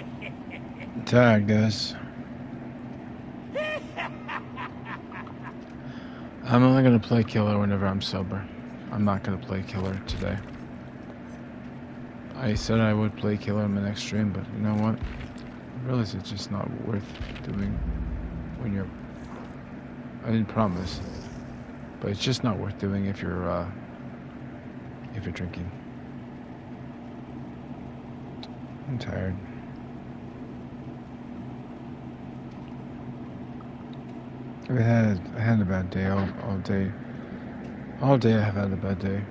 I'm tired, guys. I'm only gonna play killer whenever I'm sober. I'm not gonna play killer today. I said I would play killer in the next stream, but you know what? I realize it's just not worth doing when you're... I didn't promise, but it's just not worth doing if you're drinking. I'm tired. I had a bad day all day. All day I have had a bad day.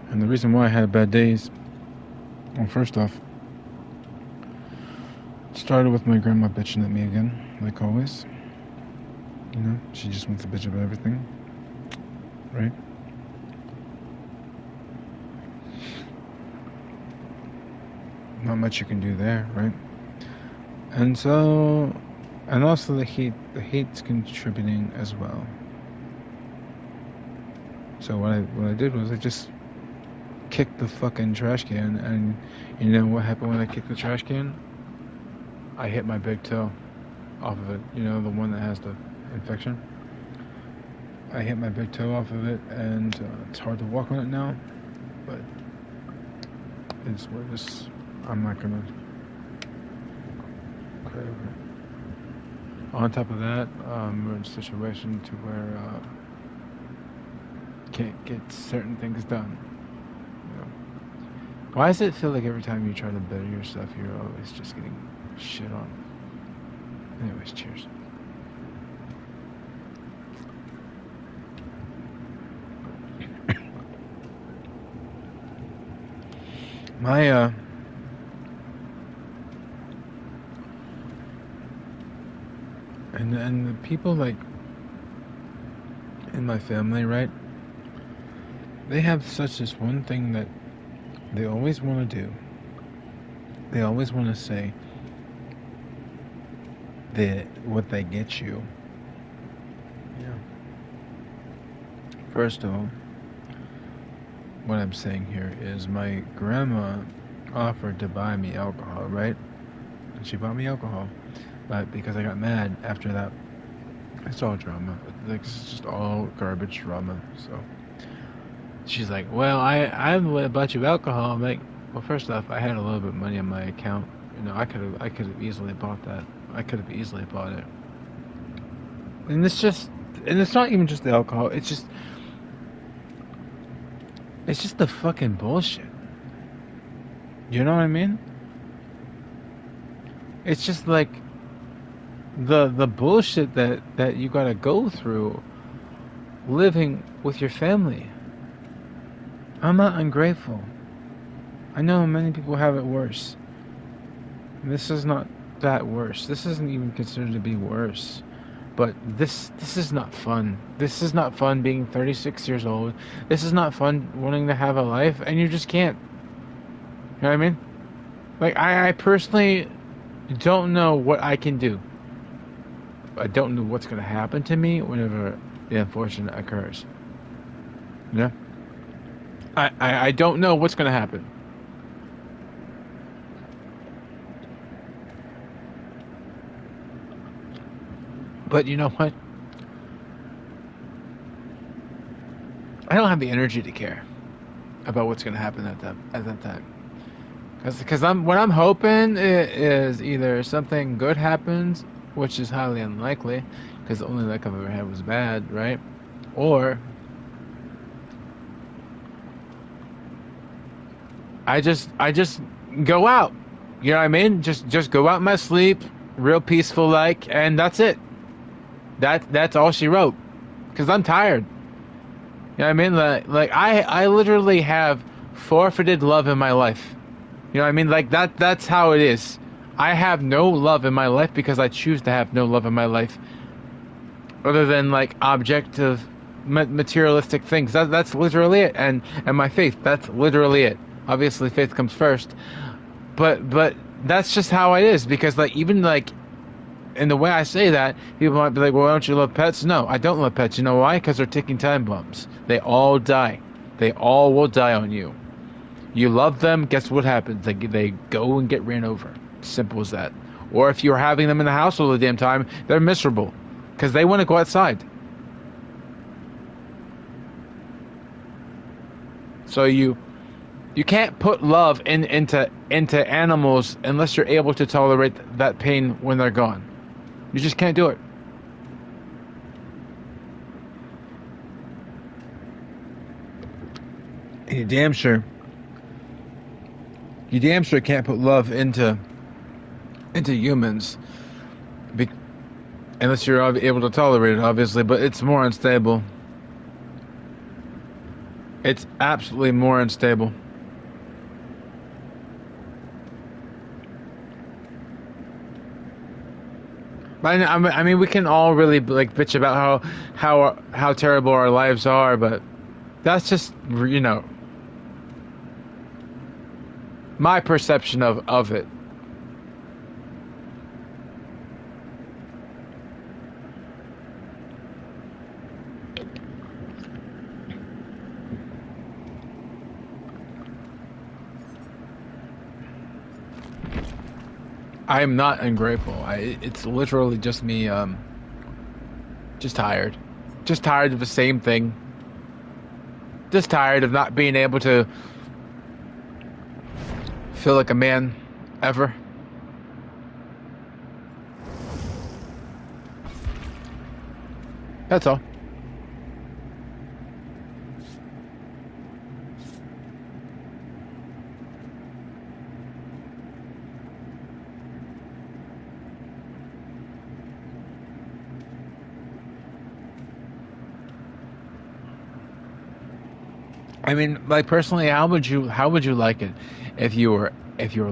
And the reason why I had a bad day is, well, first off, it started with my grandma bitching at me again, like always. You know, she just wants to bitch about everything, right? Not much you can do there, right? And so, and also the hate's contributing as well. So what I did was I just kicked the fucking trash can, and you know what happened when I kicked the trash can? I hit my big toe off of it. You know, the one that has the infection. I hit my big toe off of it, and it's hard to walk on it now, but it's what it is. I'm not gonna cry over it. On top of that, we're in a situation to where can't get certain things done. You know. Why does it feel like every time you try to better yourself, you're always just getting shit on? Anyways, cheers. My and the people like in my family, right? They have such this one thing that they always want to do. They always want to say that what they get you. Yeah. First of all, what I'm saying here is my grandma offered to buy me alcohol, right? And she bought me alcohol, but because I got mad after that, it's all drama. Like, it's just all garbage drama. So she's like, "Well, I bought you alcohol." I'm like, "Well, first off, I had a little bit of money in my account. You know, I could have easily bought that. I could have easily bought it." And it's not even just the alcohol. It's just the fucking bullshit. You know what I mean? It's just like the bullshit that you gotta go through living with your family. I'm not ungrateful. I know many people have it worse. This is not that worse. This isn't even considered to be worse. But this is not fun. This is not fun being 36 years old. This is not fun wanting to have a life, and you just can't. You know what I mean? Like, I personally don't know what I can do. I don't know what's going to happen to me whenever the unfortunate occurs. Yeah? I don't know what's going to happen. But you know what? I don't have the energy to care about what's going to happen at that time. Because what I'm hoping is either something good happens, which is highly unlikely, because the only luck I've ever had was bad, right? Or I just go out. You know what I mean? Just go out in my sleep, real peaceful like, and that's it. That's all she wrote. Because I'm tired. You know what I mean? Like I literally have forfeited love in my life. You know what I mean? Like that's how it is. I have no love in my life because I choose to have no love in my life. Other than like objective materialistic things. That's literally it. And my faith, that's literally it. Obviously faith comes first. But that's just how it is, because like even like in the way I say that, people might be like, well, don't you love pets? No, I don't love pets. You know why? Because they're ticking time bombs. They all die. They all will die on you. You love them, guess what happens? They go and get ran over. Simple as that. Or if you're having them in the house all the damn time, they're miserable because they want to go outside. So you can't put love into animals unless you're able to tolerate that pain when they're gone. You just can't do it. And you damn sure can't put love into humans, unless you're able to tolerate it, obviously. But it's more unstable. It's absolutely more unstable. But I mean, we can all really like bitch about how terrible our lives are, but that's just, you know, my perception of it. I am not ungrateful. It's literally just me, just tired. Just tired of the same thing. Just tired of not being able to feel like a man ever. That's all. I mean, like personally, how would you like it if you were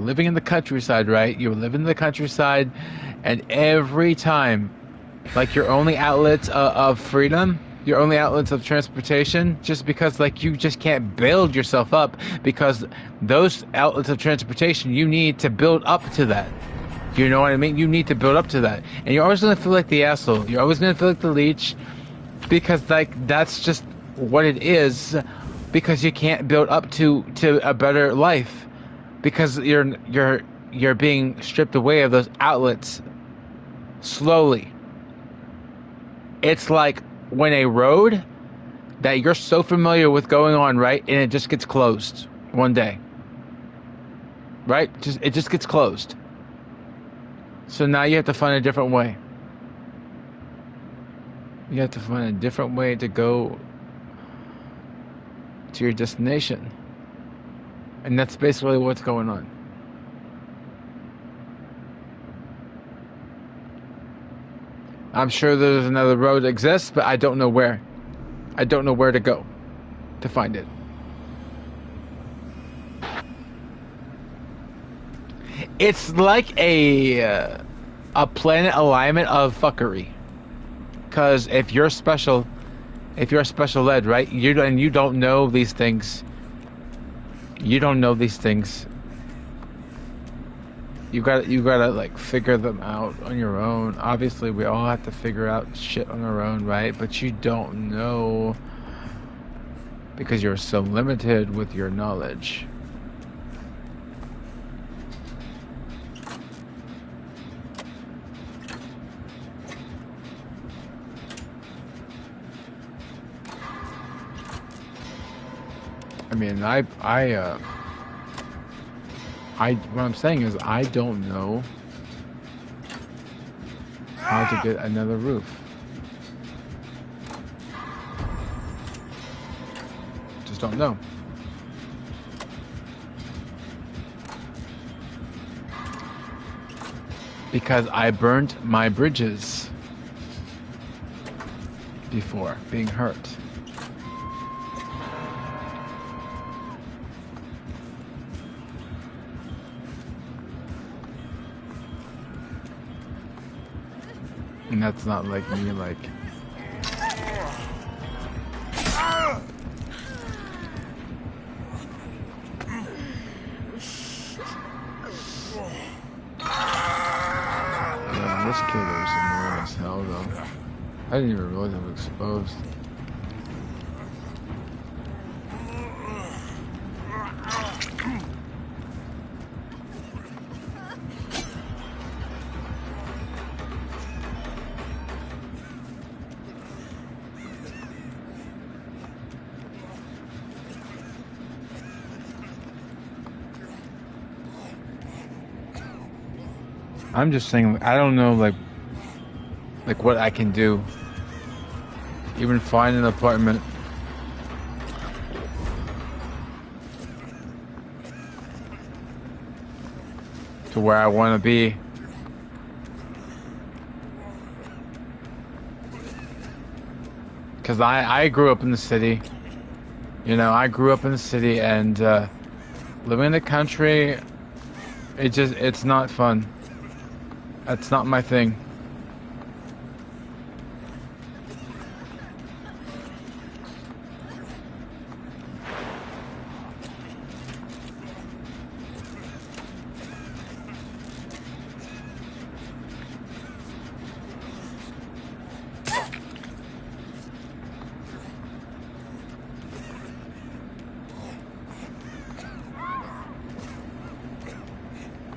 living in the countryside, right? You were living in the countryside, and every time, like your only outlets of freedom, your only outlets of transportation, just because like you just can't build yourself up, because those outlets of transportation you need to build up to that. You know what I mean? You need to build up to that, and you're always gonna feel like the asshole. You're always gonna feel like the leech, because like that's just what it is. Because you can't build up to a better life, because you're being stripped away of those outlets slowly. It's like when a road that you're so familiar with going on, right, and it just gets closed one day, right? It just gets closed. So now you have to find a different way. You have to find a different way to go to your destination, and that's basically what's going on. I'm sure there's another road that exists, but I don't know where. I don't know where to go to find it. It's like a planet alignment of fuckery, because if you're special ed, right? You don't know these things. You don't know these things. You gotta like figure them out on your own. Obviously, we all have to figure out shit on our own, right? But you don't know because you're so limited with your knowledge. I mean, what I'm saying is I don't know how to get another roof. Just don't know. Because I burnt my bridges before being hurt. And that's not like me, like... Yeah, this killer is annoying as hell, though. I didn't even realize I was exposed. I'm just saying, I don't know, like what I can do. Even find an apartment. To where I want to be. Because I grew up in the city. You know, I grew up in the city, and living in the country, it's not fun. That's not my thing.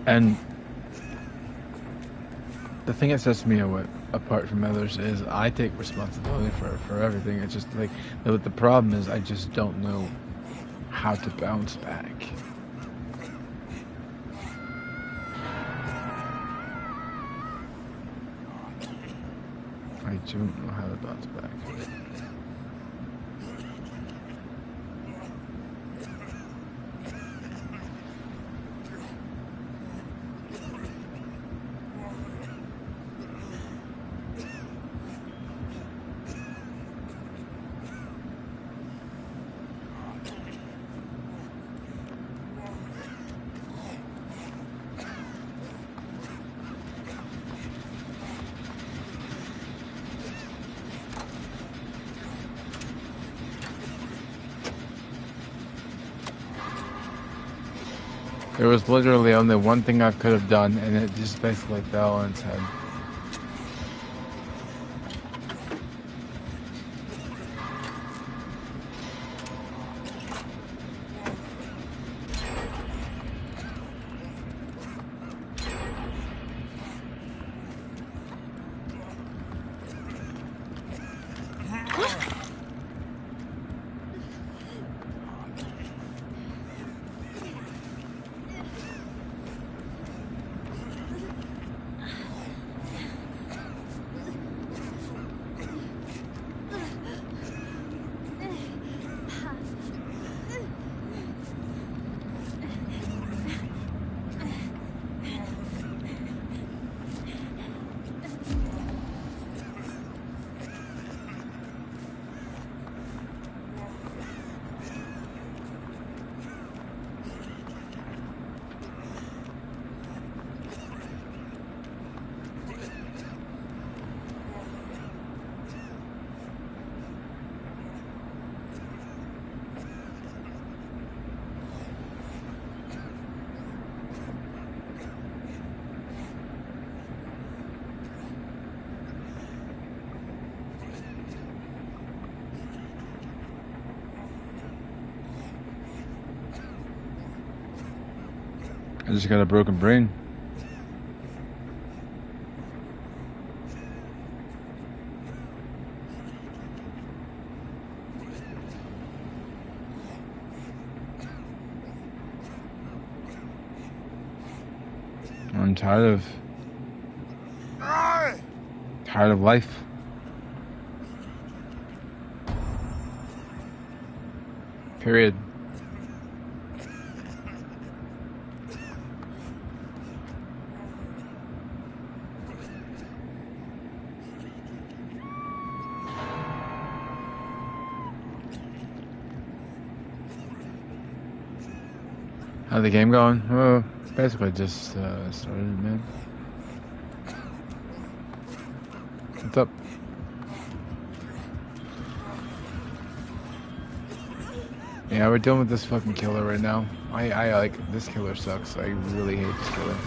And the thing that sets me apart from others is I take responsibility for everything. It's just like, the problem is I just don't know how to bounce back. I don't know how to bounce back. There was literally only one thing I could have done, and it just basically fell on its head. I just got a broken brain. I'm tired of life. Period. How's the game going? Well, basically just started, man. What's up? Yeah, we're dealing with this fucking killer right now. I like, this killer sucks. I really hate this killer.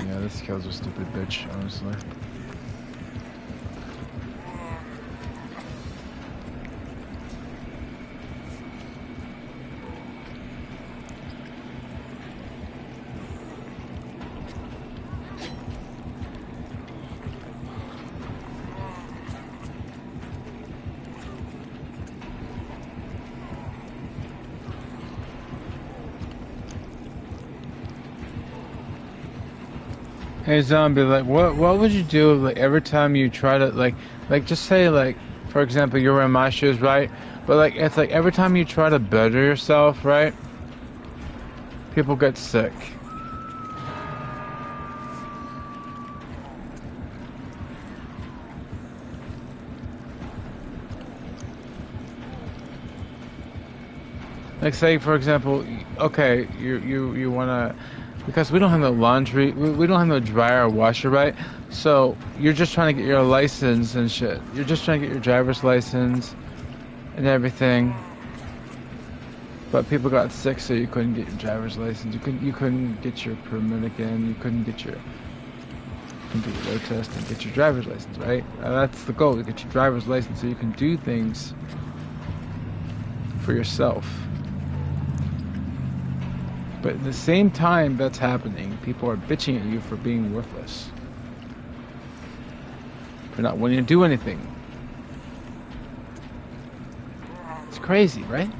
Yeah, this kill's a stupid bitch, honestly. Hey zombie, like what would you do if, like every time you try to like just say like for example you're wearing my shoes, right? But like it's like every time you try to better yourself, right? People get sick. Like say for example, okay, you wanna because we don't have no laundry, we don't have no dryer or washer, right? So you're just trying to get your license and shit. You're just trying to get your driver's license and everything. But people got sick, so you couldn't get your driver's license. You couldn't get your permit again. You couldn't get your road test and get your driver's license, right? That's the goal: to get your driver's license so you can do things for yourself. But at the same time that's happening, people are bitching at you for being worthless, for not wanting to do anything. It's crazy, right?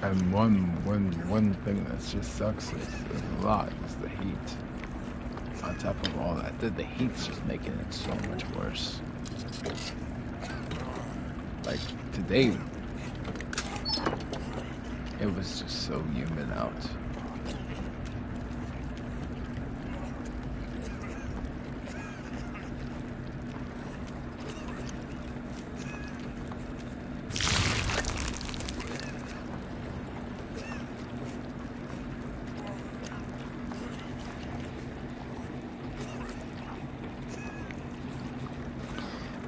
And one thing that just sucks is a lot is the heat. On top of all that, the heat's just making it so much worse. Like today, it was just so humid out.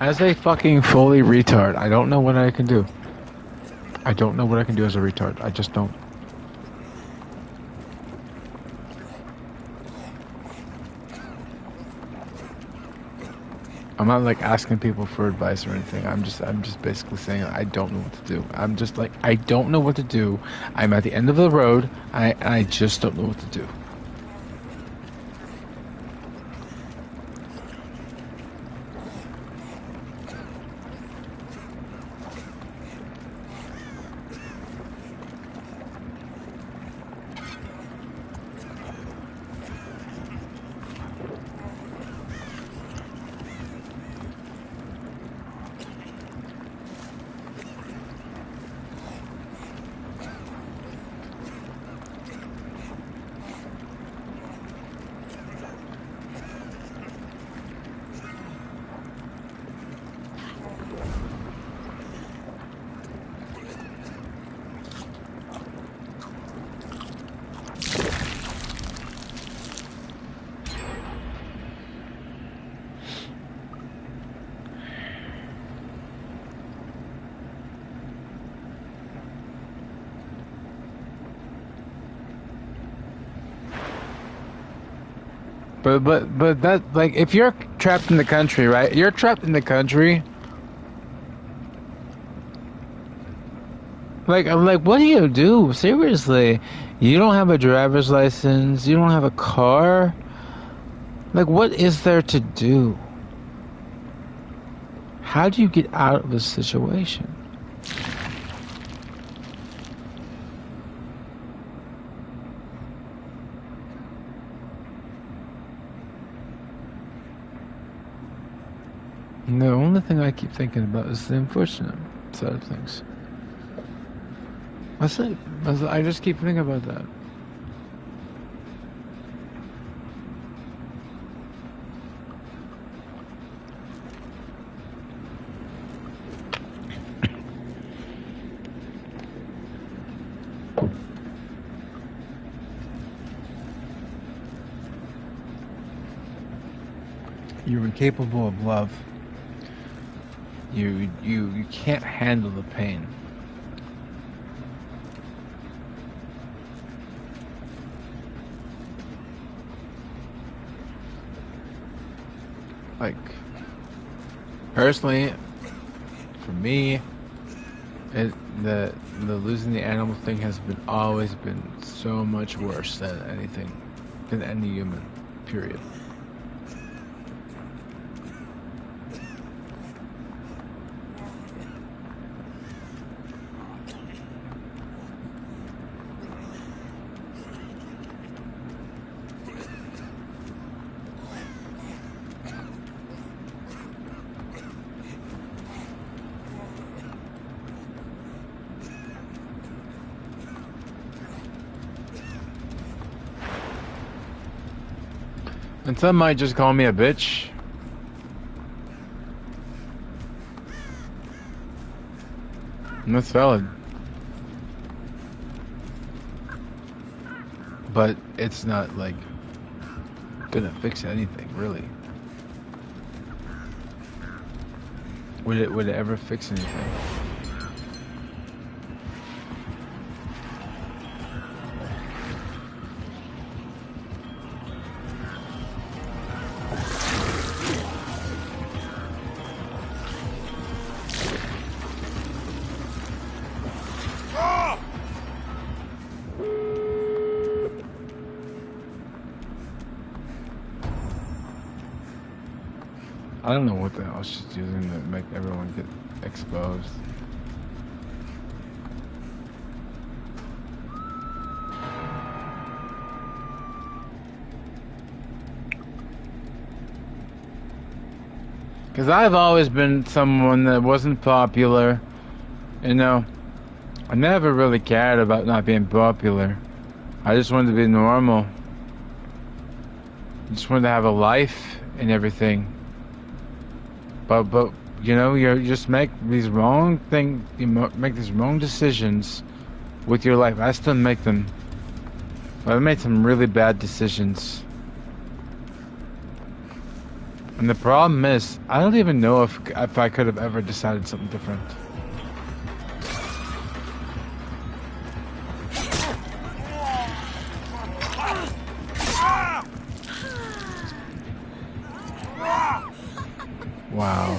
As a fucking fully retard, I don't know what I can do. I don't know what I can do as a retard. I just don't. I'm not like asking people for advice or anything. I'm just basically saying I don't know what to do. I'm just like I don't know what to do. I'm at the end of the road. I just don't know what to do. But that like if you're trapped in the country, right? You're trapped in the country. Like I'm like, what do you do? Seriously, you don't have a driver's license. You don't have a car. Like, what is there to do? How do you get out of this situation? And the only thing I keep thinking about is the unfortunate side of things. That's it. I just keep thinking about that. You're incapable of love. You can't handle the pain. Like, personally, for me, it the losing the animal thing has been always been so much worse than anything, than any human, period. And some might just call me a bitch. And that's valid. But it's not like gonna fix anything, really. Would it ever fix anything? I don't know what the hell she's using to make everyone get exposed. Because I've always been someone that wasn't popular. You know, I never really cared about not being popular. I just wanted to be normal. I just wanted to have a life and everything. But you know, you just make these wrong things. You make these wrong decisions with your life. I still make them. But I made some really bad decisions. And the problem is, I don't even know if I could have ever decided something different. Wow.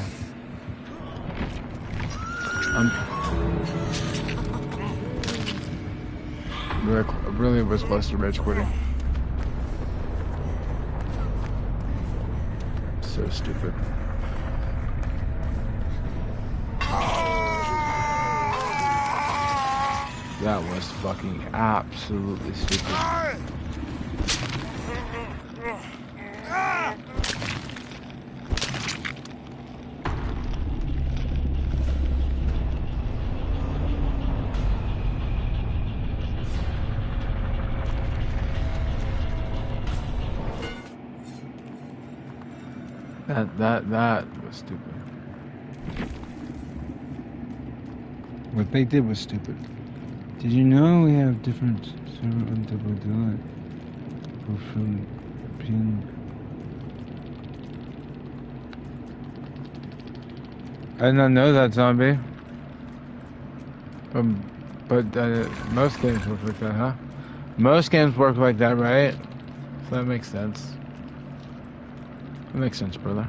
Really was close to rage quitting. So stupid. That was fucking absolutely stupid. That was stupid. What they did was stupid. Did you know we have different server on double do it? From pin. I did not know that, zombie. But most games work like that, huh? Most games work like that, right? So that makes sense. That makes sense, brother.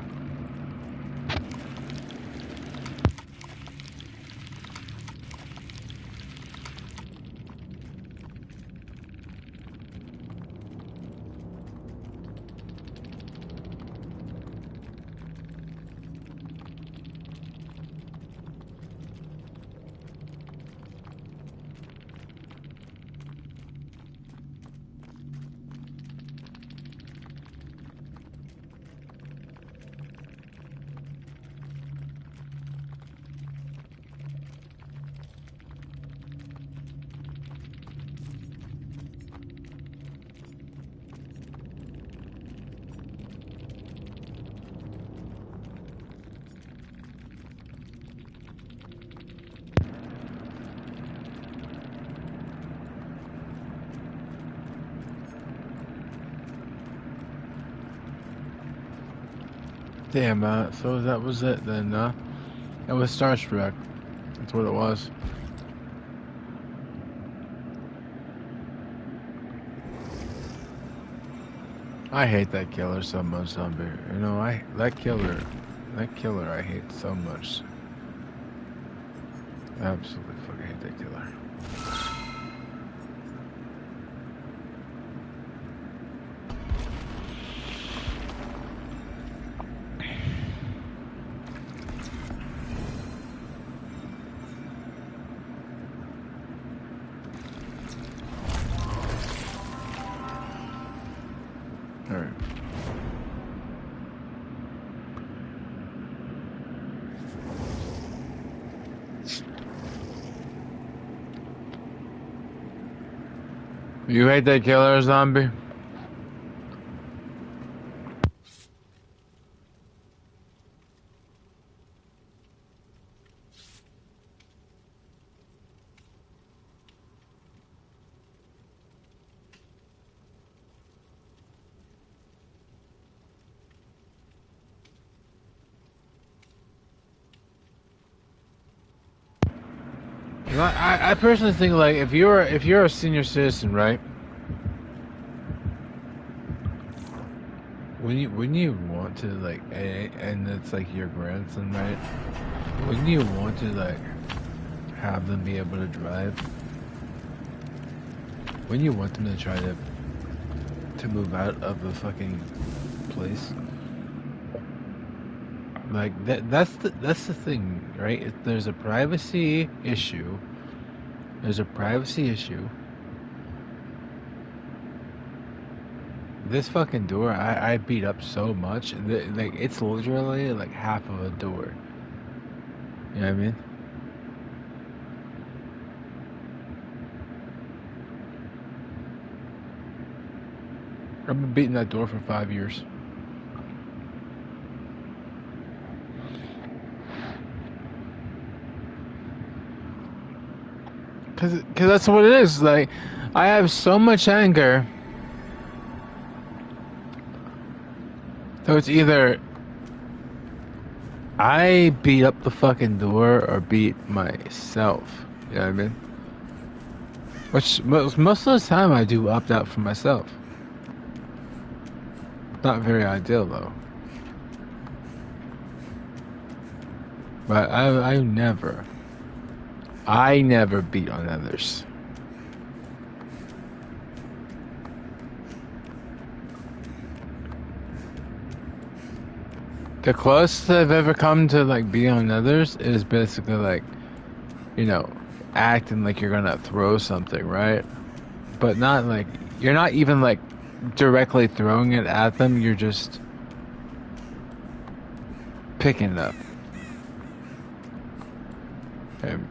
Damn, so that was it then, it was Starstruck. That's what it was. I hate that killer so much, zombie. You know, that killer I hate so much. Absolutely fucking hate that killer. Alright. You hate that killer, zombie? I personally think like if you're a senior citizen, right? Wouldn't you want to like and it's like your grandson, right? Wouldn't you want to like have them be able to drive? Wouldn't you want them to try to move out of the fucking place? Like that's the thing, right? There's a privacy issue. There's a privacy issue. This fucking door, I beat up so much. Like it's literally like half of a door. You know what I mean? I've been beating that door for 5 years. Cause that's what it is. Like, I have so much anger. So it's either I beat up the fucking door or beat myself. You know what I mean? Which most of the time I do opt out for myself. Not very ideal though. But I never beat on others. The closest I've ever come to like being on others is basically like, you know, acting like you're gonna throw something, right? But not like you're not even like directly throwing it at them. You're just picking it up. And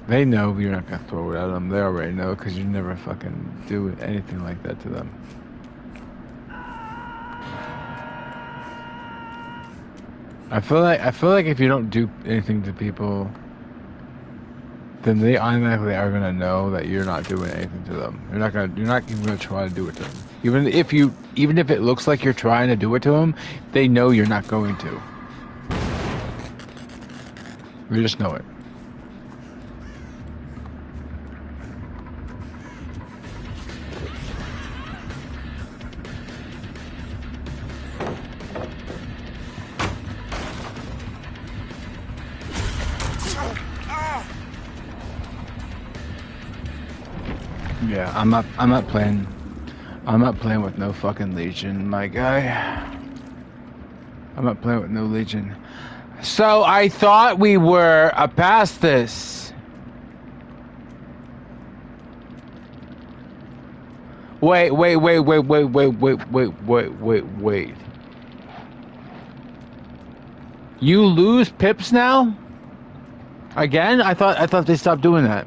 they know you're not gonna throw it at them. They already know because you never fucking do anything like that to them. I feel like if you don't do anything to people, then they automatically are gonna know that you're not doing anything to them. You're not even gonna try to do it to them. Even if it looks like you're trying to do it to them, they know you're not going to. You just know it. Yeah, I'm not playing with no fucking Legion, my guy. I'm not playing with no Legion. So I thought we were past this. Wait. You lose pips now? Again? I thought they stopped doing that.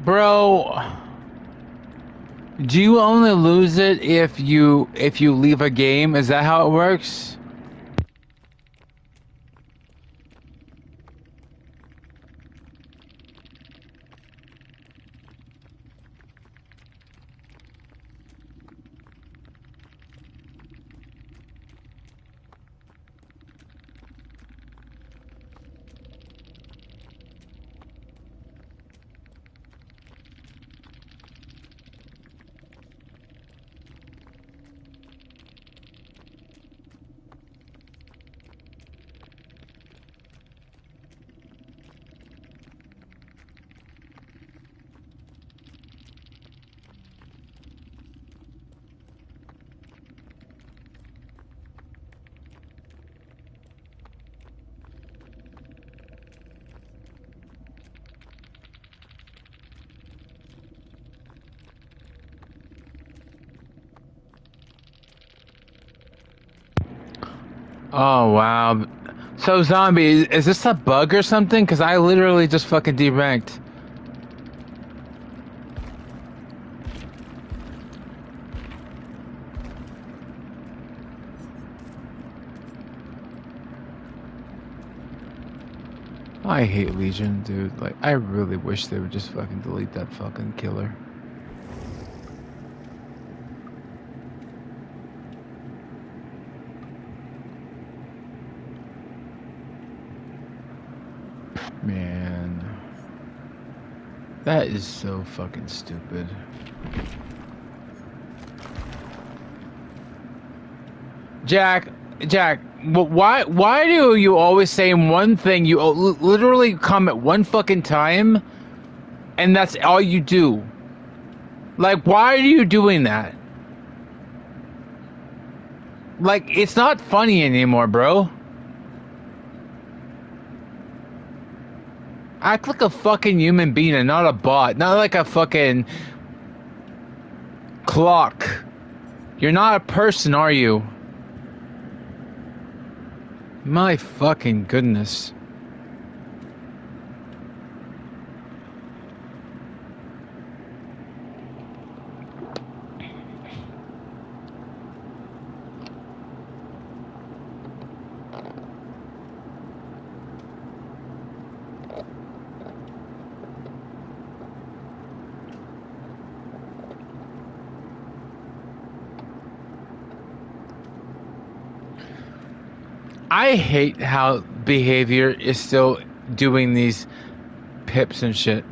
Bro, do you only lose it if you leave a game? Is that how it works? Oh wow. So zombie, is this a bug or something? Cause I literally just fucking deranked. I hate Legion, dude. Like, I really wish they would just fucking delete that fucking killer. Man. That is so fucking stupid. Jack, why do you always say one thing? You literally come at one fucking time, and that's all you do. Like, why are you doing that? Like, it's not funny anymore, bro. Act like a fucking human being and not a bot. Not like a fucking clock. You're not a person, are you? My fucking goodness. I hate how behavior is still doing these pips and shit.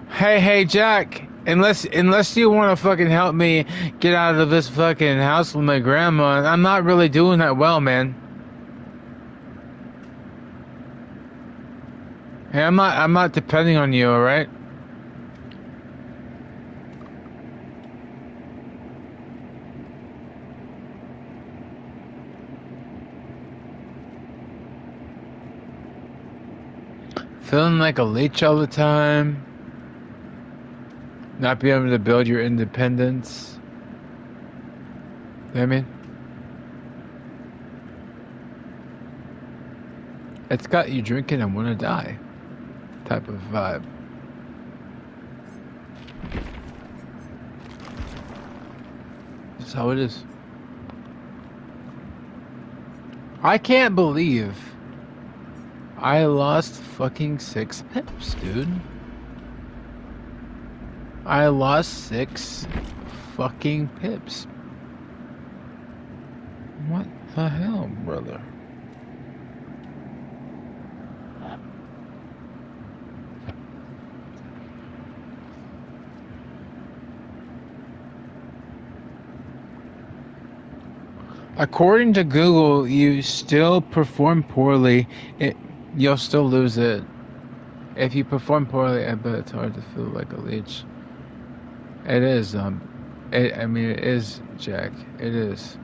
Hey, Jack. Unless you want to fucking help me get out of this fucking house with my grandma, I'm not really doing that well, man. Hey, I'm not depending on you, all right? Feeling like a leech all the time. Not being able to build your independence. You know what I mean? It's got you drinking and want to die type of vibe. That's how it is. I can't believe I lost fucking 6 pips, dude. I lost 6 fucking pips. What the hell, brother? According to Google, you still perform poorly. You'll still lose it. If you perform poorly, I bet it's hard to feel like a leech. It is, I mean, it is, Jack. It is.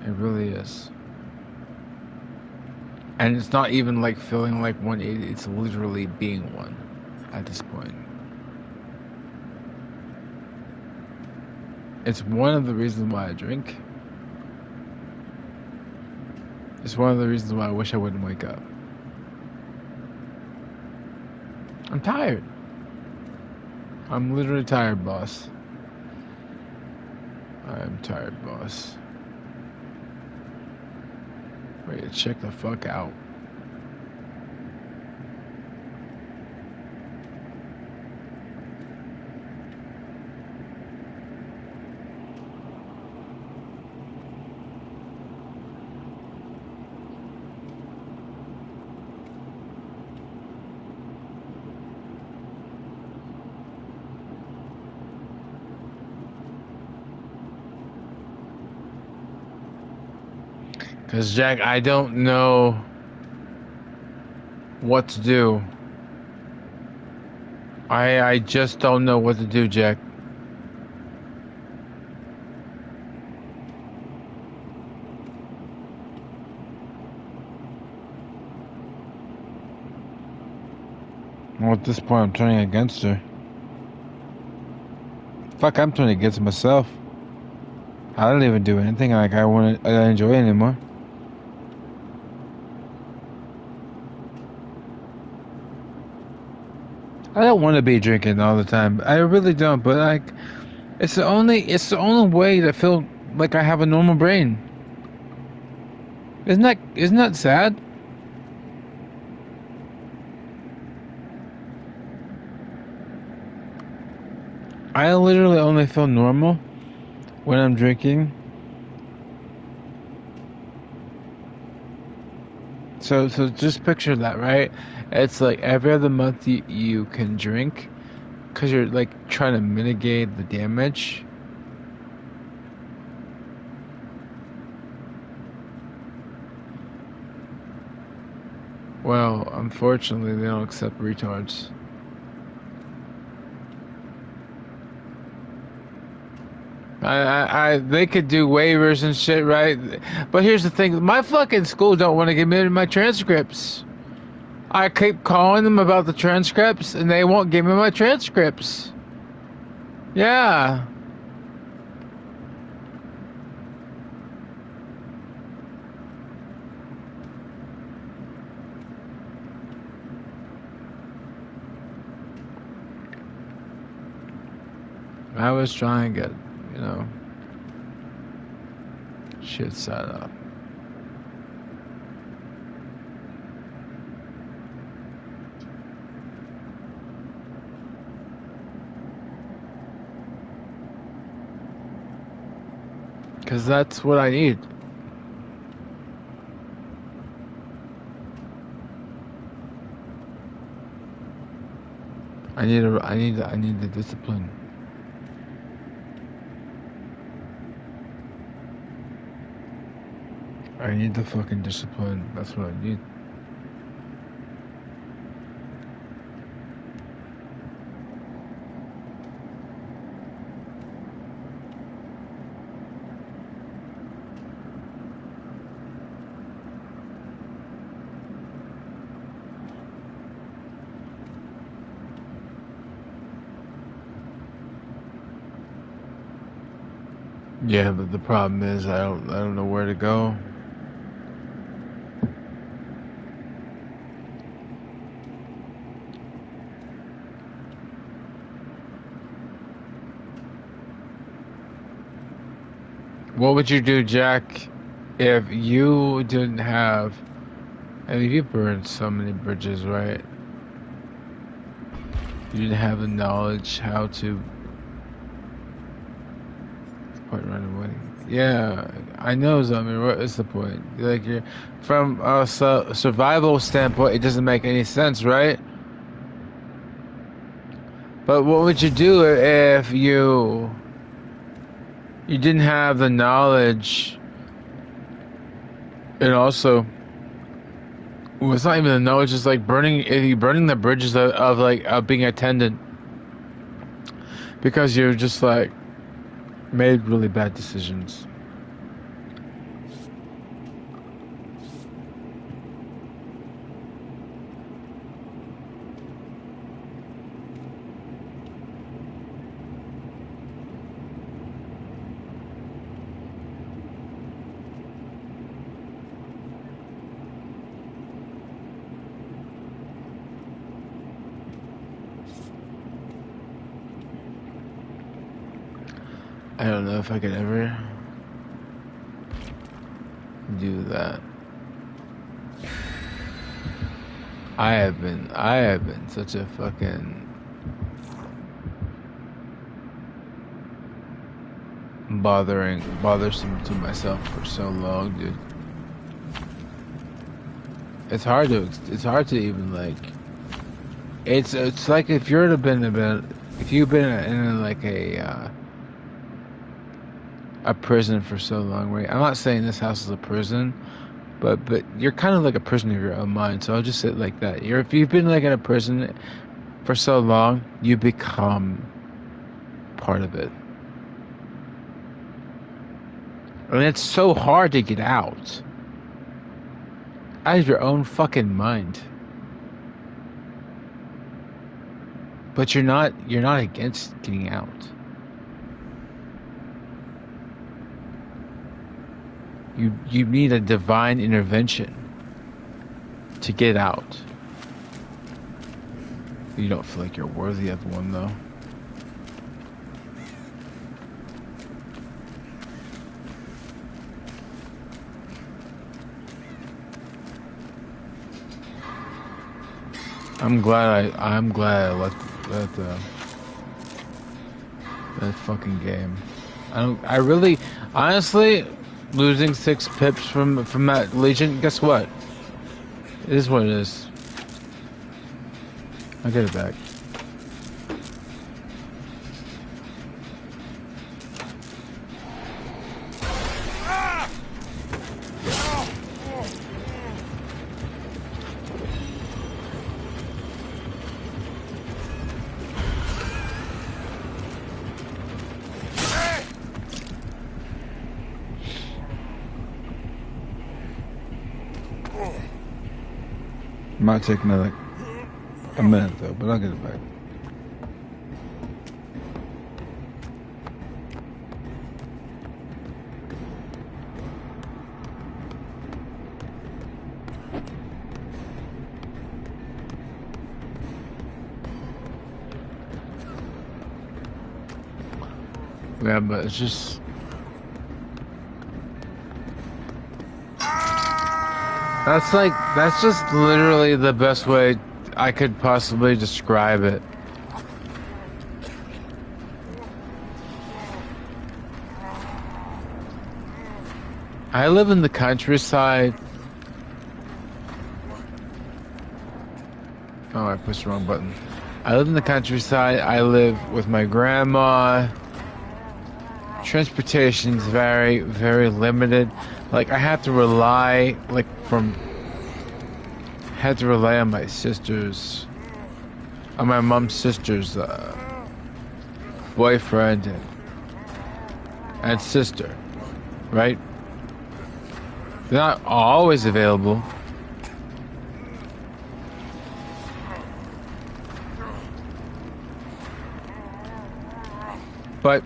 It really is. And it's not even like feeling like one, it's literally being one at this point. It's one of the reasons why I drink. It's one of the reasons why I wish I wouldn't wake up. I'm tired. I'm literally tired, boss. I'm tired, boss. Ready to check the fuck out. Cause Jack, I don't know what to do. I just don't know what to do, Jack. Well, at this point, I'm turning against her. Fuck, I'm turning against myself. I don't even do anything like I enjoy it anymore. I don't want to be drinking all the time. I really don't. But like, it's the only way to feel like I have a normal brain. Isn't that sad? I literally only feel normal when I'm drinking. So just picture that, right? It's like every other month you can drink because you're like trying to mitigate the damage. Well, unfortunately, they don't accept retards. They could do waivers and shit, right? But here's the thing: my fucking school don't want to give me my transcripts. I keep calling them about the transcripts, and they won't give me my transcripts. Yeah. I was trying to get, shit set up. Because that's what I need. I need the discipline. I need the fucking discipline. That's what I need. Yeah, but the problem is I don't know where to go. What would you do, Jack, if you didn't have... I mean, you burned so many bridges, right? You didn't have the knowledge how to... Quite right away. Yeah, I know, Zombie. What is the point? Like, you're... From a survival standpoint, it doesn't make any sense, right? But what would you do if you didn't have the knowledge, and also, well, it's not even the knowledge, it's like burning the bridges of being attendant because you're just like made really bad decisions. I don't know if I could ever do that. I have been such a fucking bothersome to myself for so long, dude. It's hard to even like. It's like if you've been in like a prison for so long, right? I'm not saying this house is a prison, but you're kind of like a prisoner of your own mind. So I'll just say it like that. If you've been like in a prison for so long, you become part of it. And it's so hard to get out of your own fucking mind. But you're not against getting out. You need a divine intervention to get out. You don't feel like you're worthy of one, though. I'm glad I left that fucking game. I really, honestly, losing 6 pips from that Legion. Guess what? It is what it is. I'll get it back. Might take another a minute though, but I'll get it back. Yeah, but it's just that's just literally the best way I could possibly describe it. I live in the countryside. Oh, I pushed the wrong button. I live in the countryside. I live with my grandma. Transportation's very, very limited. Like I have to rely on my sisters, on my mom's sister's boyfriend and sister, right? They're not always available. But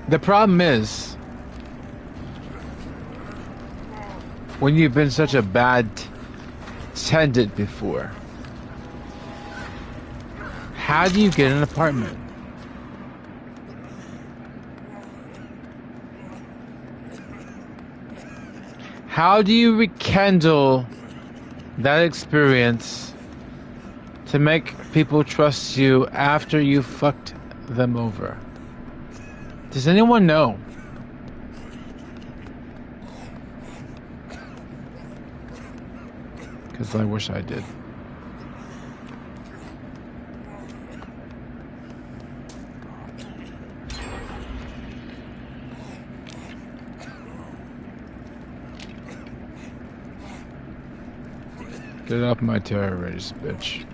the problem is, when you've been such a bad tenant before, how do you get an apartment? How do you rekindle that experience to make people trust you after you fucked them over? Does anyone know? Because I wish I did. Get off my terrorist, bitch.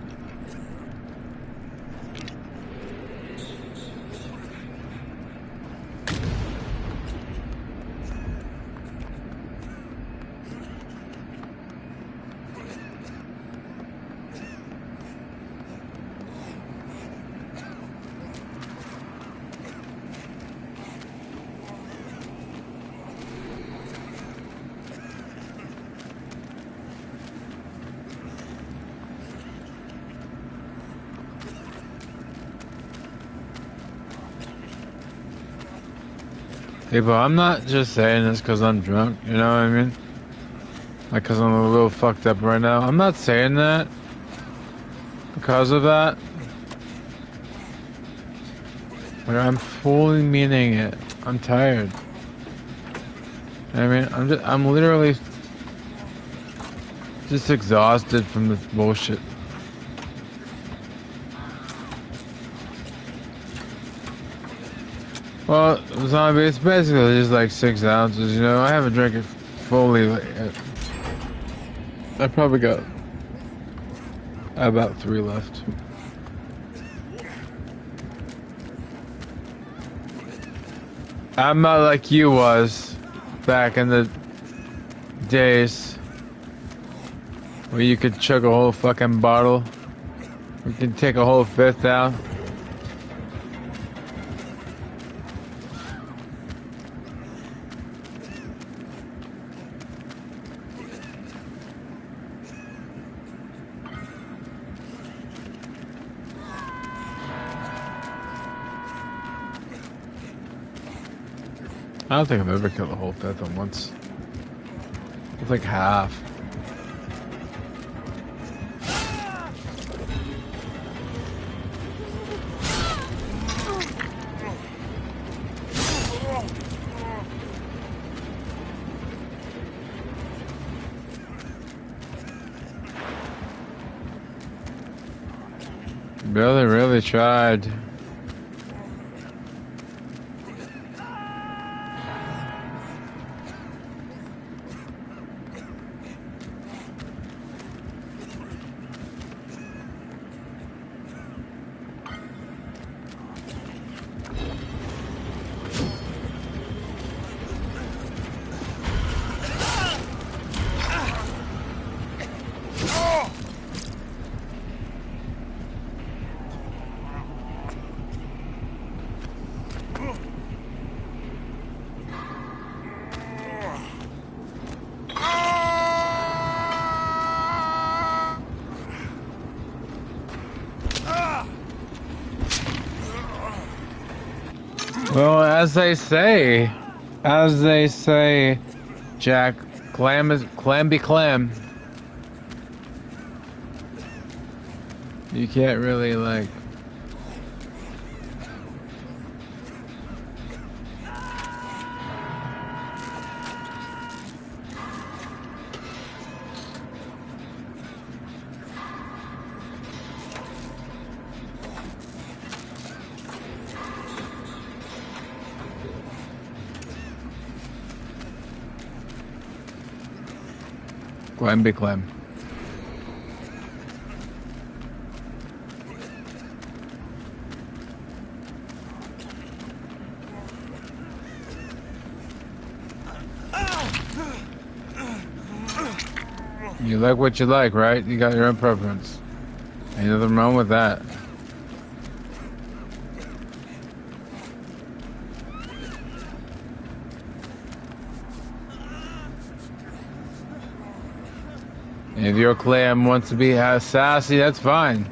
People, I'm not just saying this because I'm drunk, you know what I mean? Like, because I'm a little fucked up right now. I'm not saying that because of that. But I'm fully meaning it. I'm tired. I mean, I'm literally just exhausted from this bullshit. Well, zombie, it's basically just like 6 ounces, you know? I haven't drank it fully yet. I probably got about 3 left. I'm not like you was back in the days where you could chug a whole fucking bottle. You can take a whole fifth down. I don't think I've ever killed a whole fifth at once. It's like half. Billy really tried. Well, as they say, Jack, clam be clam. You can't really like. Clam be clam. You like what you like, right? You got your own preference. Ain't nothing wrong with that. And if your clam wants to be sassy, that's fine.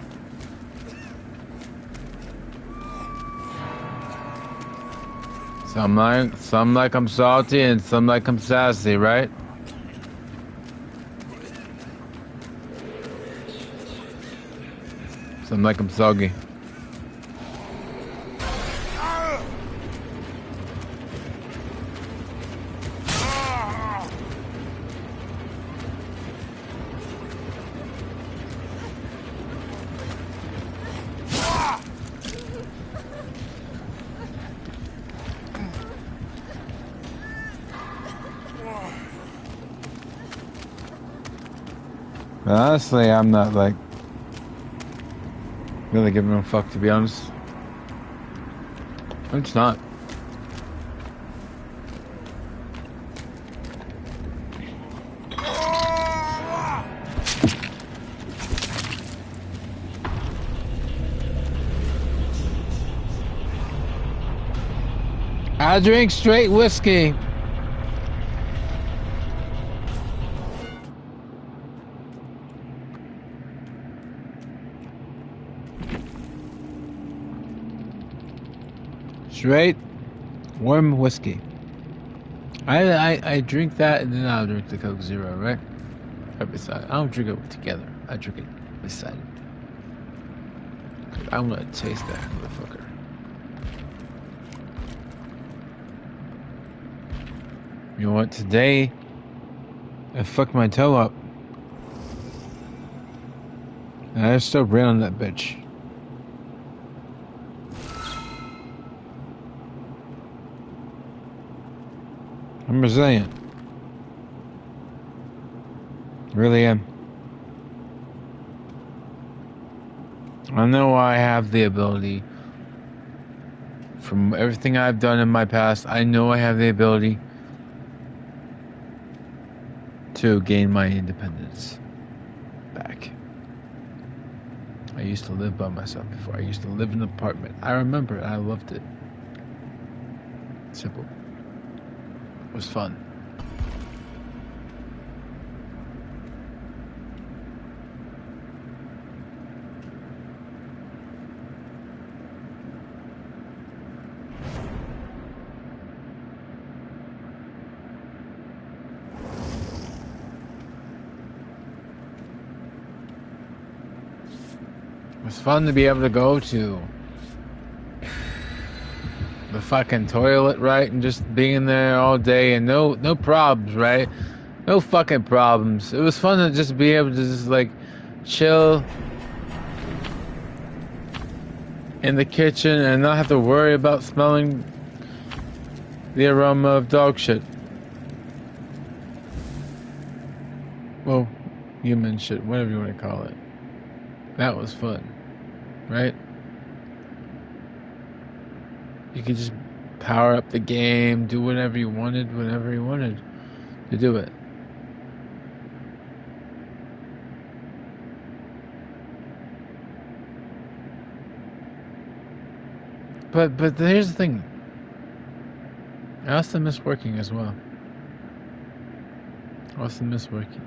Some like I'm salty and some like I'm sassy, right? Some like I'm soggy. But honestly, I'm not like really giving a fuck, to be honest. I'm just not. I drink straight whiskey. Straight, warm whiskey. I drink that and then I'll drink the Coke Zero, right? Right beside it. I don't drink it together. I drink it beside it. I want to taste that motherfucker. You know what? Today, I fucked my toe up. And I still ran on that bitch. I'm resilient. Really am. I know I have the ability. From everything I've done in my past, I know I have the ability to gain my independence back. I used to live by myself before. I used to live in an apartment. I remember it. I loved it. Simple. It was fun. It was fun to be able to go to the fucking toilet, right? And just being there all day and no problems, right? No fucking problems. It was fun to just be able to just like chill in the kitchen and not have to worry about smelling the aroma of dog shit. Well, human shit, whatever you want to call it. That was fun, right? You could just power up the game, do whatever you wanted, whenever you wanted to do it. But here's the thing. I also miss working as well. I also miss working.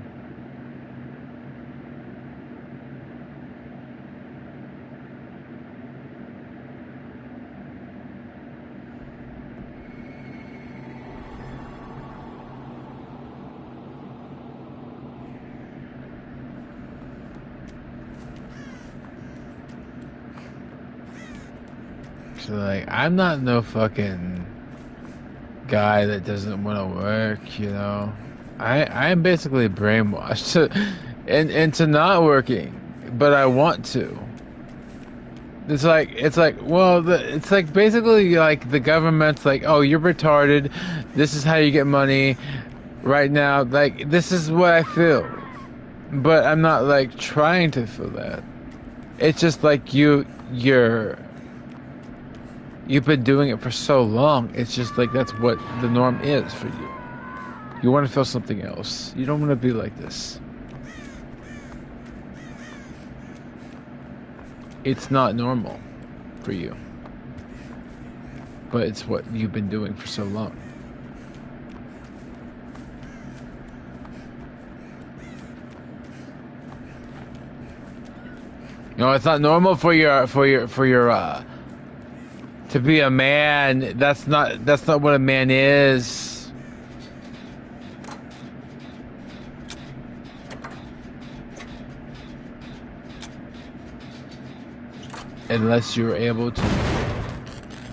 So like, I'm not no fucking guy that doesn't want to work, you know. I'm basically brainwashed into not working, but I want to. It's like it's like basically like the government's like, oh, you're retarded. This is how you get money right now. Like, this is what I feel, but I'm not like trying to feel that. It's just like you've been doing it for so long. It's just like that's what the norm is for you. You want to feel something else. You don't want to be like this. It's not normal for you. But it's what you've been doing for so long. No, it's not normal for your to be a man. That's not what a man is. Unless you're able to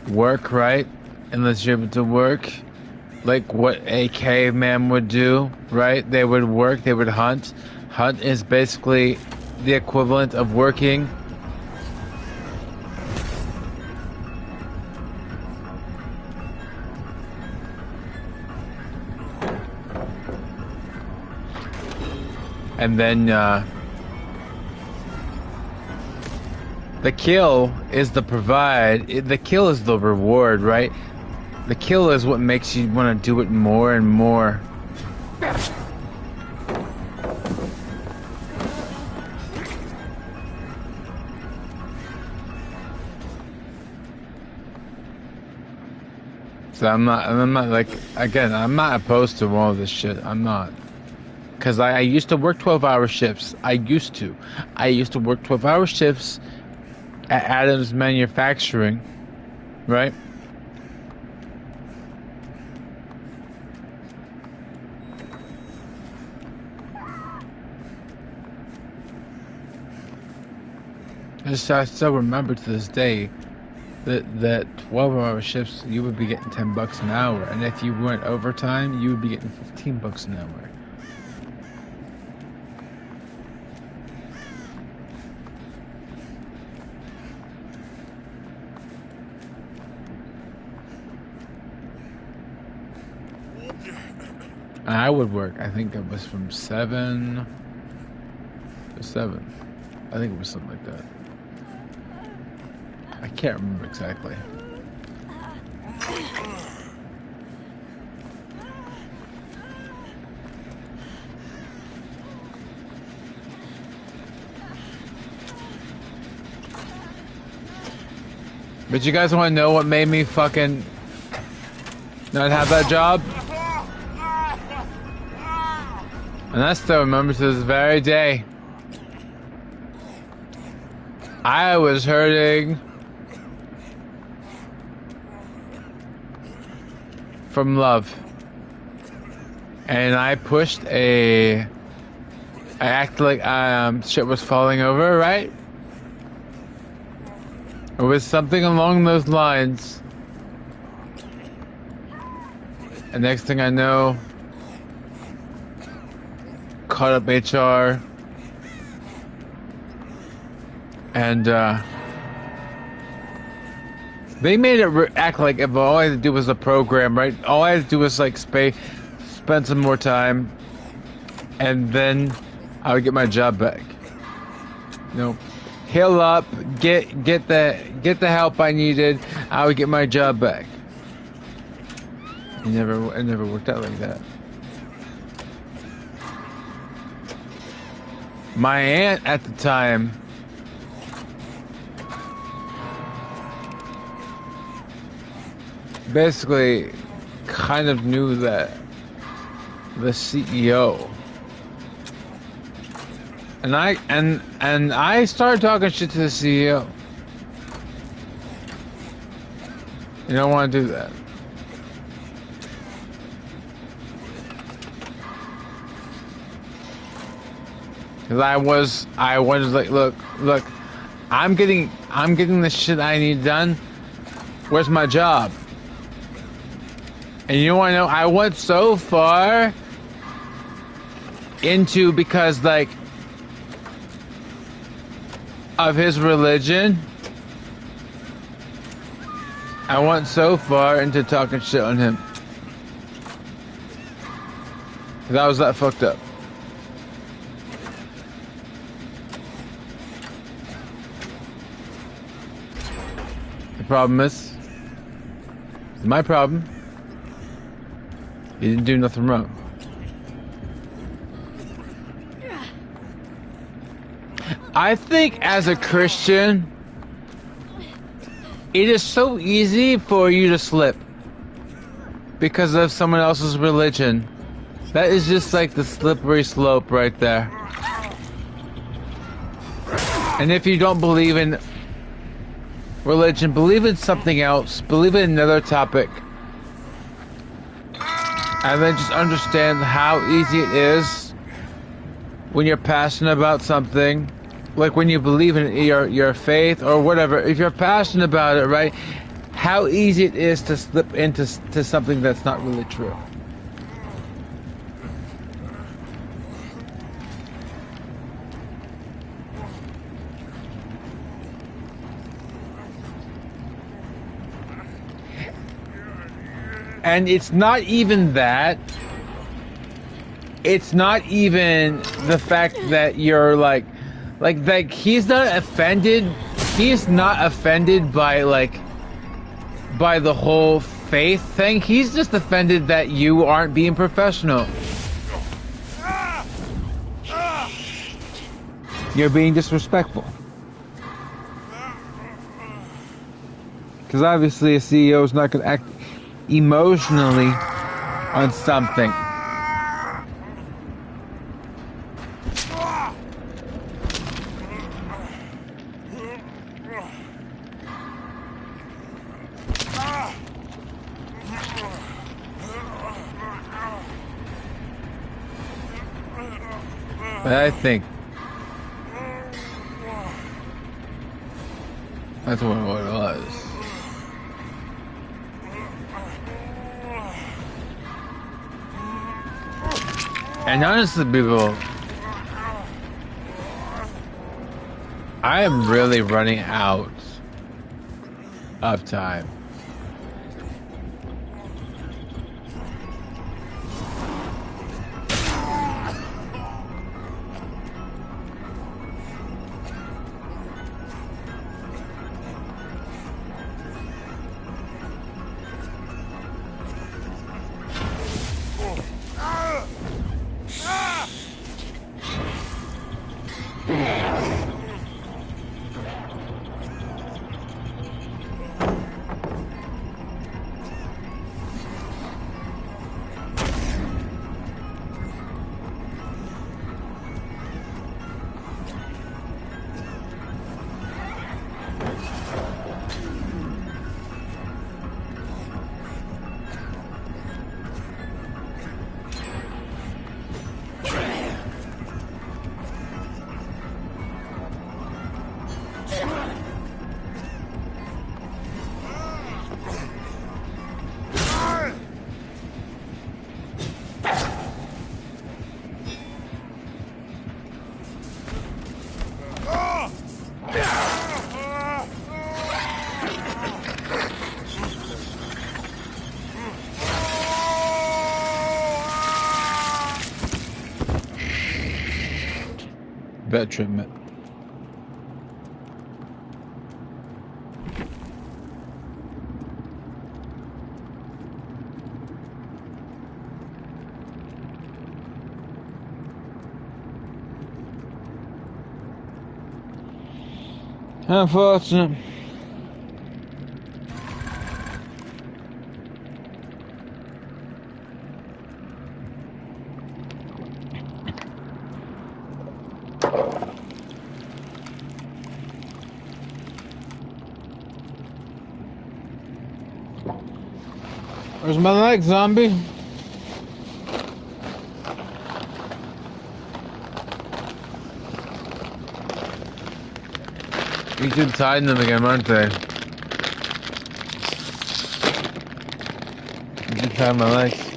work, right? Unless you're able to work like what a caveman would do, right? They would work, they would hunt. Hunt is basically the equivalent of working. And then the kill is the the kill is the reward, right? The kill is what makes you want to do it more and more. So I'm not like, again, I'm not opposed to all this shit. I'm not. Because I used to work 12-hour shifts. I used to work 12-hour shifts at Adams Manufacturing, right? I still remember to this day that 12-hour shifts, you would be getting $10 an hour, and if you went overtime, you would be getting $15 an hour. And I would work, I think it was from 7 to 7. I think it was something like that. I can't remember exactly. But you guys want to know what made me fucking not have that job? And I still remember to this very day. I was hurting from love. And I pushed I acted like shit was falling over, right? It was something along those lines. And next thing I know, caught up HR, and they made it act like if all I had to do was a program, right? All I had to do was like spend some more time, and then I would get my job back. You know, heal up, get the help I needed. I would get my job back. It never worked out like that. My aunt at the time basically kind of knew that the CEO, and I started talking shit to the CEO. You don't want to do that. Cause I was like, look, I'm getting the shit I need done. Where's my job? And you want to know, I went so far into, because like of his religion, I went so far into talking shit on him. Cause I was that fucked up. The problem is, it's my problem. You didn't do nothing wrong. I think as a Christian, it is so easy for you to slip because of someone else's religion. That is just like the slippery slope right there. And if you don't believe in religion, believe in something else, believe in another topic. And then just understand how easy it is when you're passionate about something, like when you believe in your faith or whatever. If you're passionate about it, right, how easy it is to slip into something that's not really true. And it's not even that. It's not even the fact that you're like he's not offended. He's not offended by the whole faith thing. He's just offended that you aren't being professional. You're being disrespectful. Because obviously a CEO is not going to act emotionally on something. But I think That's what it was. And honestly, people, I am really running out of time. Vet treatment. Unfortunate. Where's my leg, zombie? You should tighten them again, aren't they? You should tie my legs.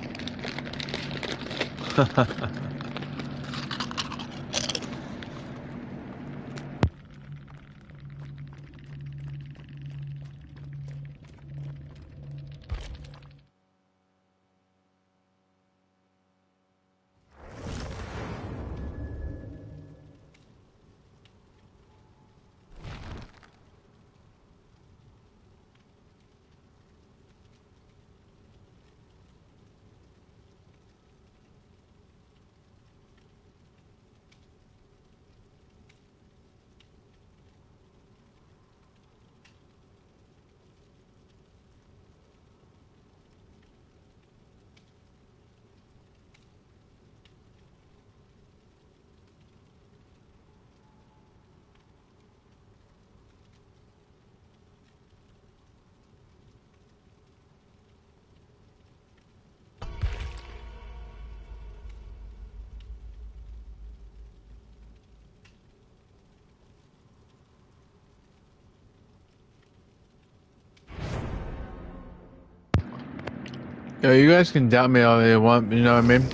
Yo, you guys can doubt me all you want, you know what I mean?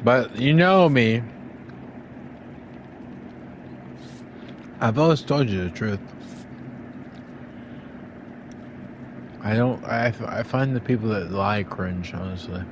But you know me. I've always told you the truth. I find the people that lie cringe, honestly.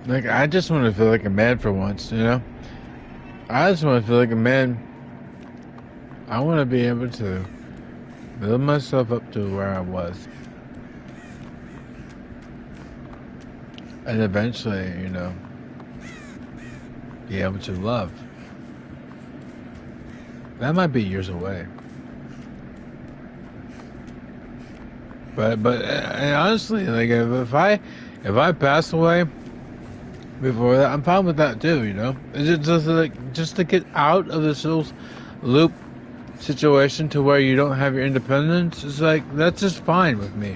Like, I just want to feel like a man for once, you know? I just want to feel like a man. I want to be able to build myself up to where I was. And eventually, you know, be able to love. That might be years away. But and honestly, like if I pass away before that, I'm fine with that too. You know, it's just like just to get out of this little loop situation to where you don't have your independence. It's like that's just fine with me.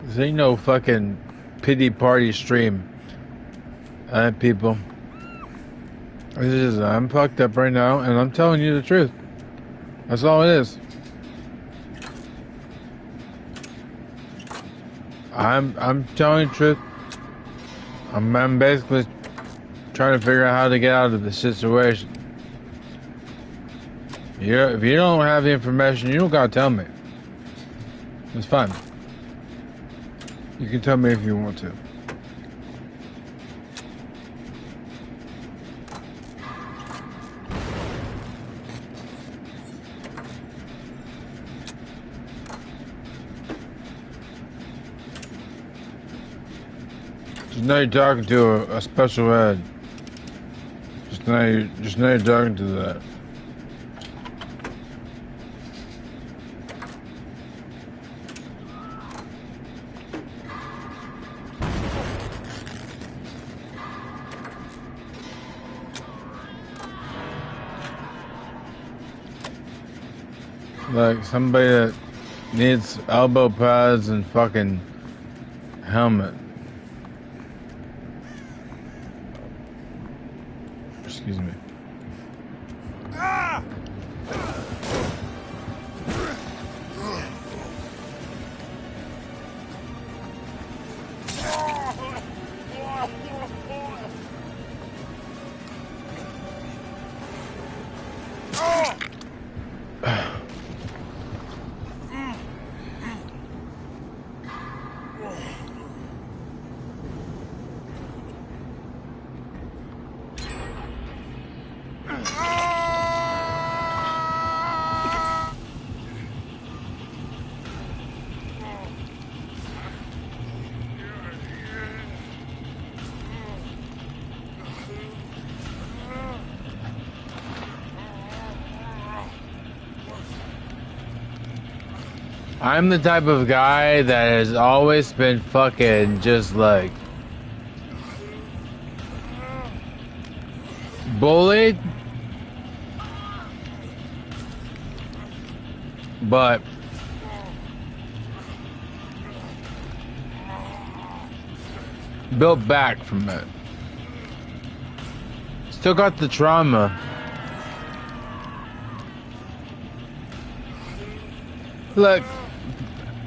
This ain't no fucking pity party stream. Alright, people. This is I'm fucked up right now, and I'm telling you the truth. That's all it is. I'm telling you the truth. I'm basically trying to figure out how to get out of the situation. If you don't have the information, you don't gotta tell me. It's fine. You can tell me if you want to. Just know you're talking to a special ed. Just know you're talking to that. Like somebody that needs elbow pads and fucking helmet. Excuse me. I'm the type of guy that has always been fucking just like bullied, but built back from it. Still got the trauma. Look,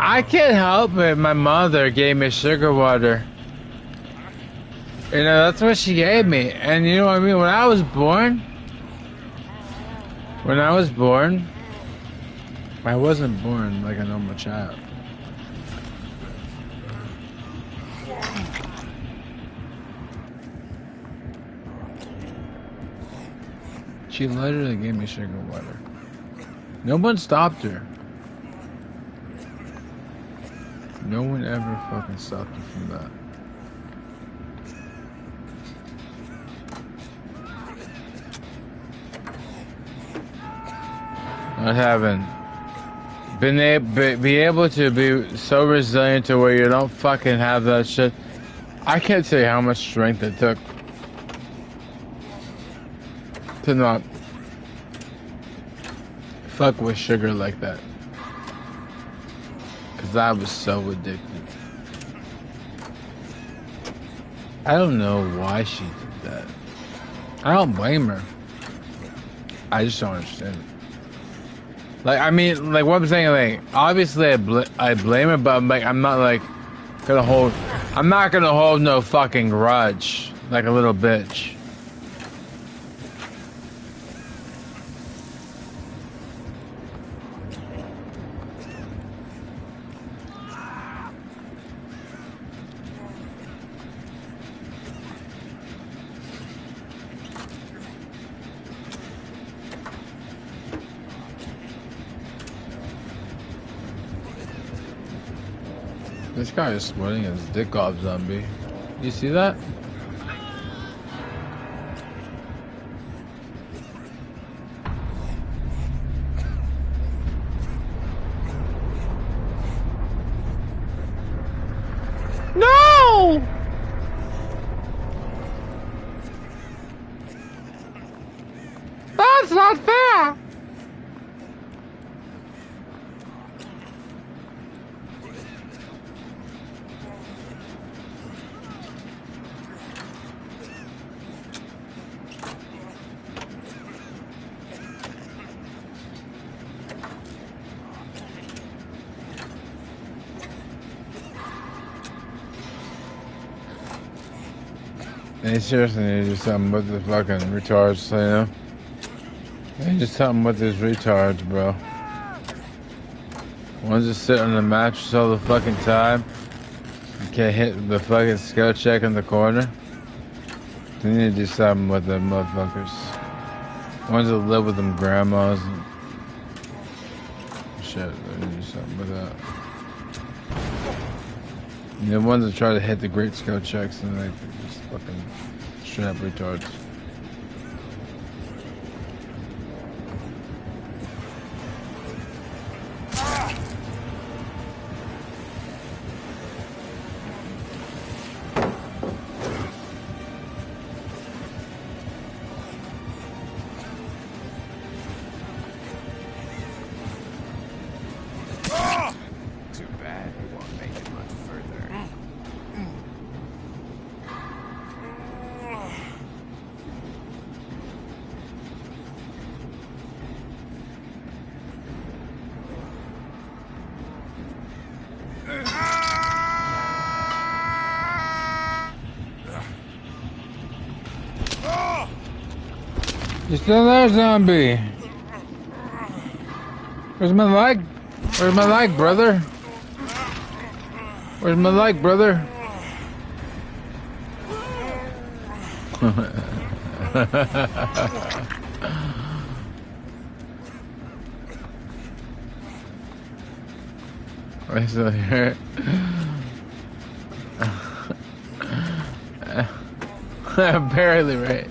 I can't help it. My mother gave me sugar water. You know, that's what she gave me. And you know what I mean? When I was born, I wasn't born like a normal child. She literally gave me sugar water. No one stopped her. No one ever fucking stopped her from that. Not having be able to be so resilient to where you don't fucking have that shit. I can't tell you how much strength it took to not fuck with sugar like that. Cause I was so addicted. I don't know why she did that. I don't blame her. I just don't understand it. Like, I mean, like, what I'm saying, like, obviously I blame her, but I'm not, like, I'm not gonna hold no fucking grudge, like a little bitch. This guy is sweating his dick off, zombie. You see that? No! That's not fair! They seriously need to do something with the fucking retards, you know? They need to do something with these retards, bro. One's just sitting on the mattress all the fucking time. You can't hit the fucking skill check in the corner. They need to do something with them motherfuckers. Ones that live with them grandmas and shit. They need to do something with that. And the ones that try to hit the great skill checks and like just fucking straight up retards. You still there, zombie? Where's my leg? Where's my leg, brother? Where's my leg, brother? I'm still here. Barely, right?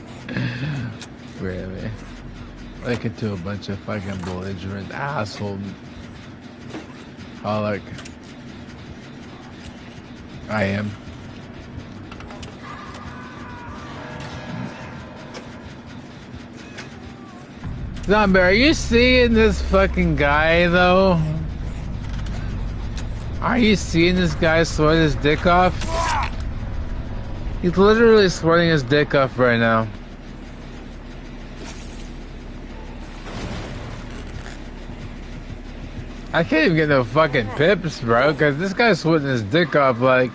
Really. Like it to a bunch of fucking belligerent asshole. How like I am. Zombie, are you seeing this fucking guy though? Are you seeing this guy sweat his dick off? He's literally sweating his dick off right now. I can't even get no fucking pips, bro, because this guy's sweating his dick off like...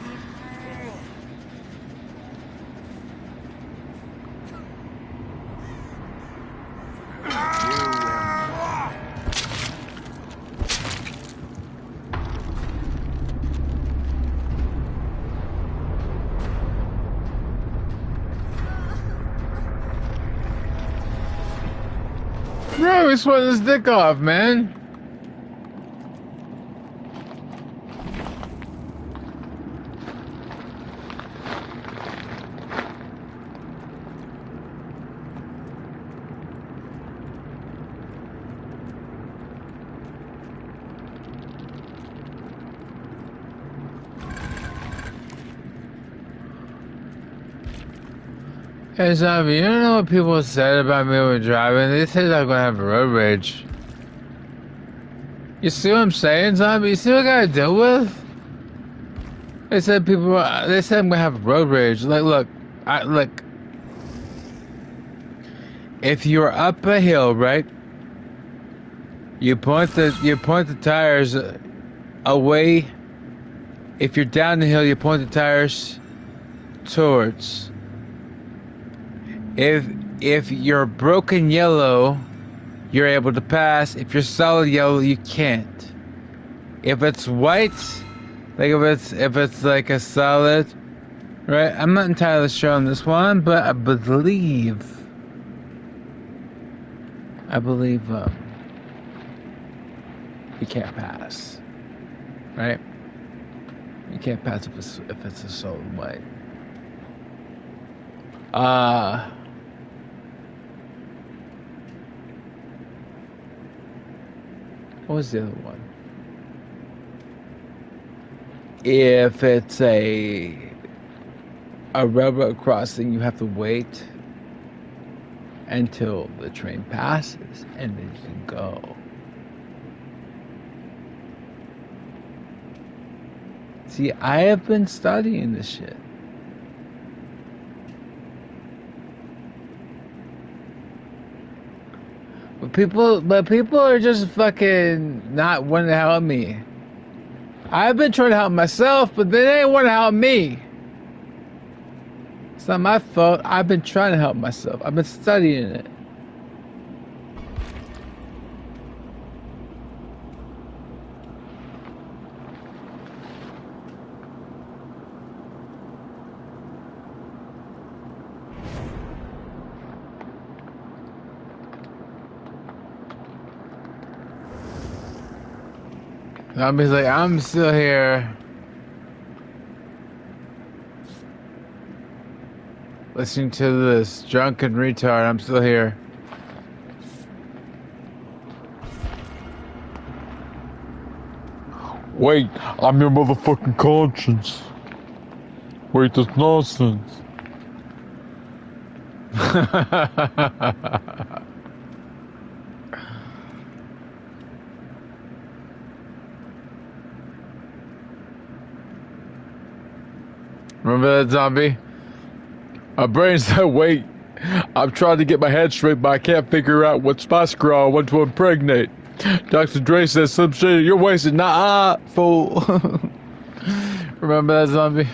Bro, he's sweating his dick off, man. Hey, zombie, you don't know what people said about me when driving? They said I'm gonna have road rage. You see what I'm saying, zombie? You see what I gotta deal with? They said I'm gonna have road rage. Like, look, if you're up a hill, right? You point the tires away. If you're down the hill, you point the tires towards. If you're broken yellow, you're able to pass. If you're solid yellow, you can't. If it's white, like if it's like a solid, right? I'm not entirely sure on this one, but I believe you can't pass, right? You can't pass if it's a solid white. What was the other one? If it's a railroad crossing, you have to wait until the train passes and then you can go. See, I have been studying this shit. But people are just fucking not wanting to help me. I've been trying to help myself, but they ain't want to help me. It's not my fault. I've been trying to help myself. I've been studying it. Zombie's like, I'm still here. Listening to this drunken retard, I'm still here. Wait, I'm your motherfucking conscience. Wait, that's nonsense. Remember that, zombie? My brain said, wait, I'm trying to get my head straight, but I can't figure out what spice girl I want to impregnate. Dr. Dre says some shit, you're wasted, nah, fool. Remember that, zombie?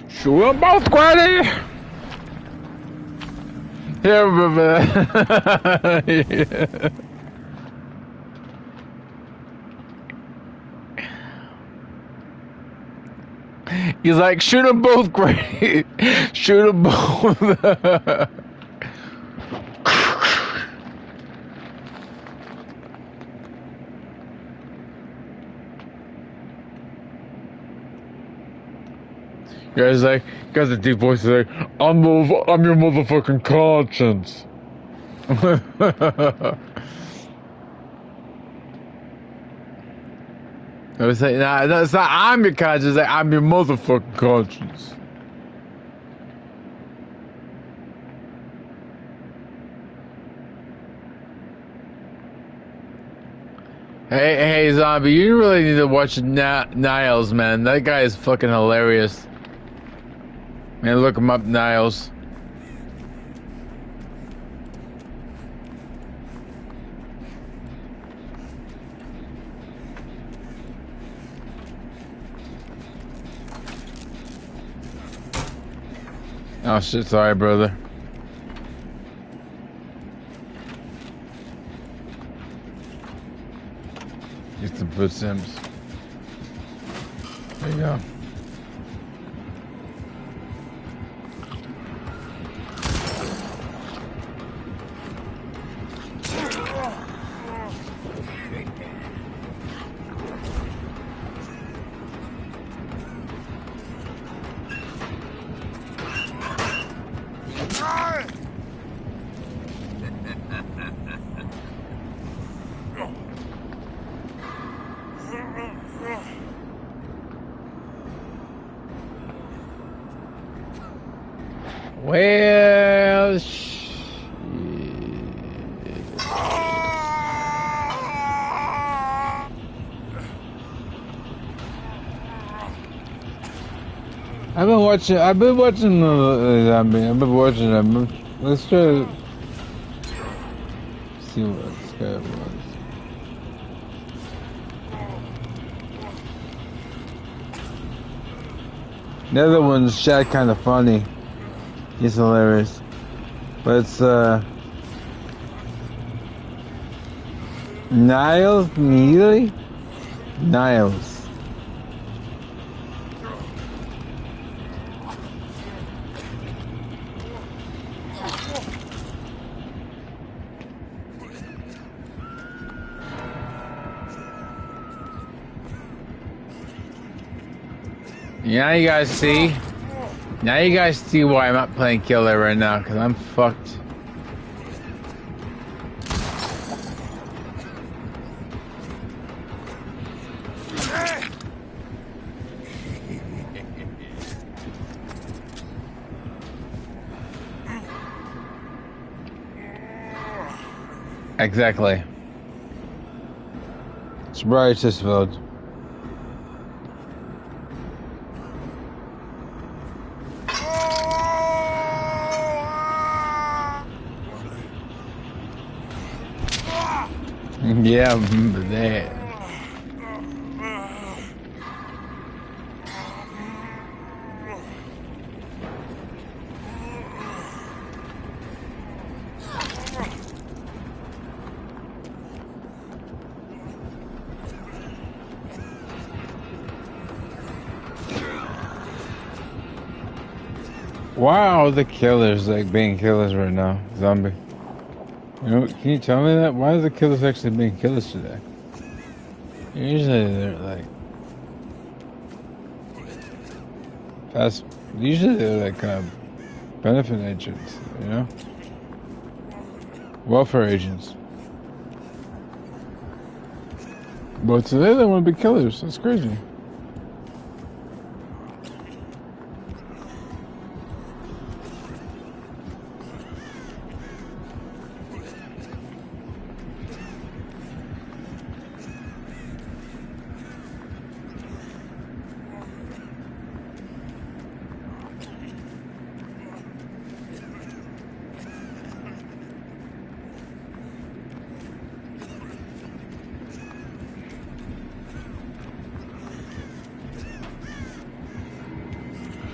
Shoot them both, Granny! Yeah, remember that. Yeah. He's like, shoot them both, great. Shoot them both. Guys like, guys a deep voice like, I'm your motherfucking conscience. I was like, nah, no, it's not. I'm your conscience. Like, I'm your motherfucking conscience. Hey, zombie, you really need to watch Niles, man. That guy is fucking hilarious. Man, look him up, Niles. Oh shit, sorry, brother. Get some foot sims. There you go. Well, shit. I've been watching. Zombie. I've been watching them. Let's try to see what this guy was. The other one's shot kind of funny. He's hilarious. But it's, Niles Neely? Niles. Now you guys see? Now you guys see why I'm not playing killer right now, because I'm fucked. Exactly. Sobriety test failed. Yeah, I remember that. Wow, the killers like being killers right now, zombie. You know, can you tell me that? Why are the killers actually being killers today? Usually they're like fast. Usually they're like kind of benefit agents, you know, welfare agents. But today they want to be killers. That's crazy.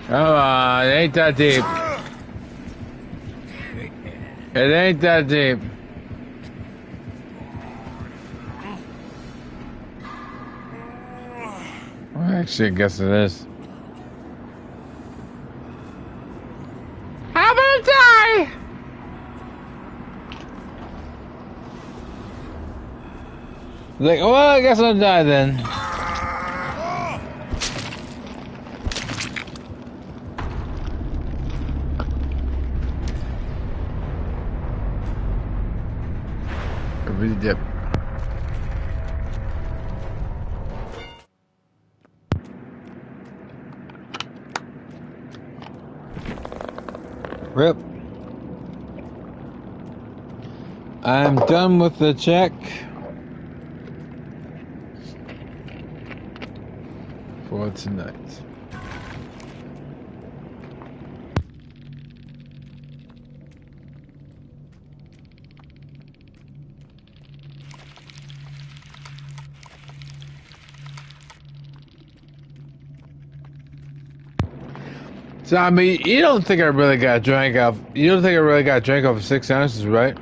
Come on, it ain't that deep. It ain't that deep. Well, actually, I guess it is. I'm gonna die! Like, well, I guess I'll die then. Really dip. Rip. I'm done with the check for tonight. So I mean, you don't think I really got drank off? You don't think I really got drank off of 6 ounces, right?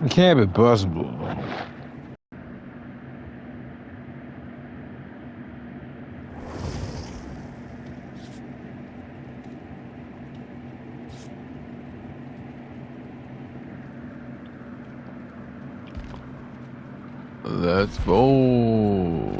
It can't be possible. Let's go.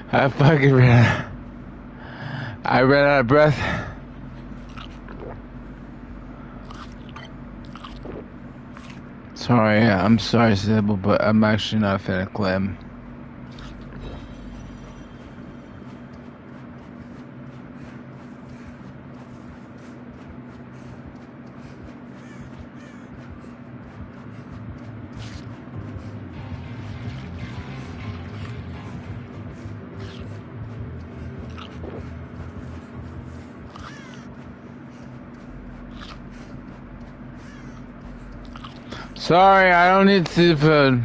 I fucking ran. I ran out of breath. Sorry, I'm sorry, Sybil, but I'm actually not a fan of Clem. Sorry, I don't need seafood.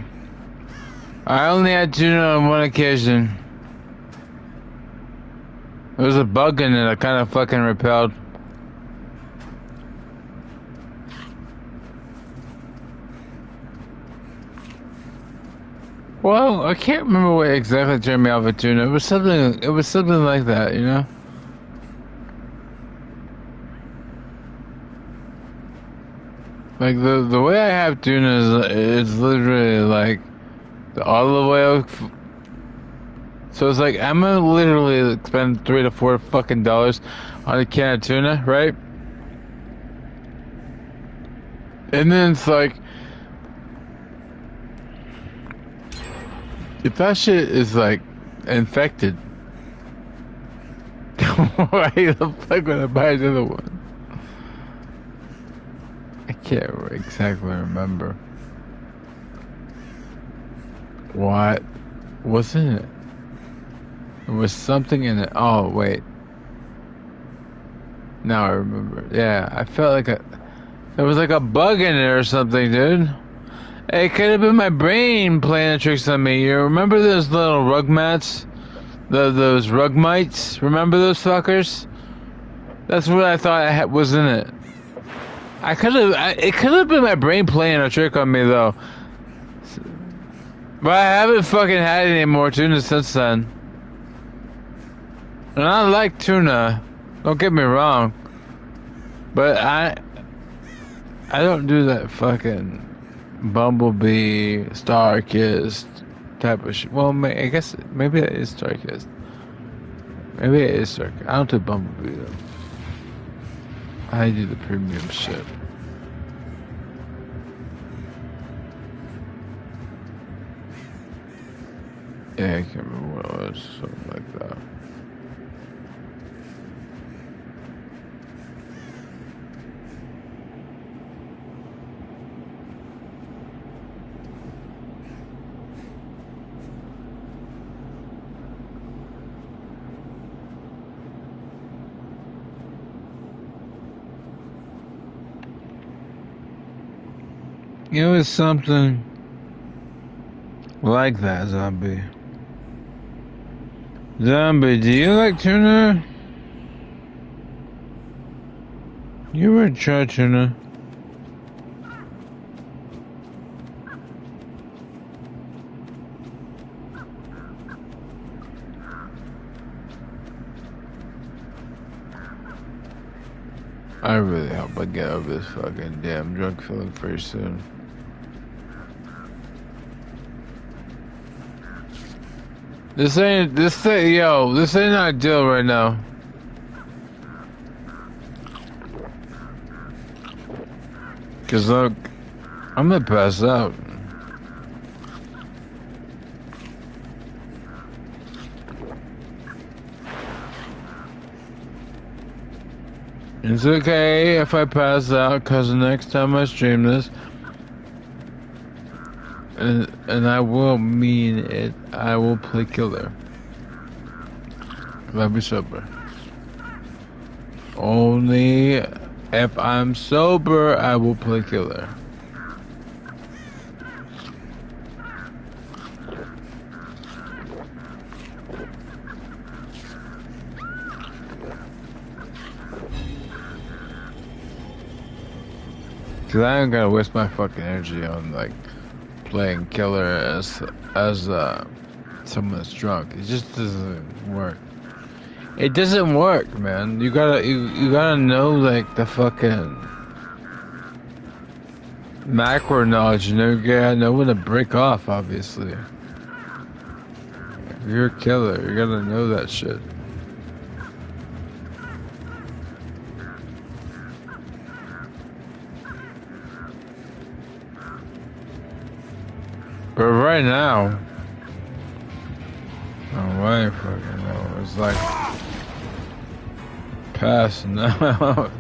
I only had tuna on one occasion. There was a bug in it I kind of fucking repelled. Well, I can't remember what exactly turned me off of tuna. It was something like that, you know? Like the way I have tuna is literally like the olive oil. So it's like I'm gonna literally spend $3 to $4 fucking dollars on a can of tuna, right? And then it's like, if that shit is like infected, why the fuck would I buy another one? I can't exactly remember. What was in it? There was something in it. Oh wait. Now I remember. Yeah, I felt like there was like a bug in it or something, dude. It could have been my brain playing tricks on me. You remember those little rug mats? Those rug mites? Remember those fuckers? That's what I thought was in it. It could have been my brain playing a trick on me though. But I haven't fucking had any more tuna since then. And I like tuna. Don't get me wrong. But I don't do that fucking Bumblebee, Starkist type of shit. Well, I guess maybe it is Starkist. Maybe it is Starkist. I don't do Bumblebee though. I do the premium shit. Yeah, I can't remember what it was. Something like that. It was something like that, Zombie. Zombie, do you like tuna? You ever try tuna? I really hope I get over this fucking damn drunk feeling pretty soon. This ain't ideal right now. Cause look, I'm gonna pass out. It's okay if I pass out, cause the next time I stream this, and I will mean it, I will play killer. I'll be sober. Only if I'm sober, I will play killer. Cause I ain't gonna waste my fucking energy on like playing killer as someone that's drunk. It just doesn't work. It doesn't work, man. You gotta know like the fucking macro knowledge. You know, you gotta know when to break off. Obviously, if you're a killer, you gotta know that shit. But right now, oh, I ain't fucking know. It's like passing out.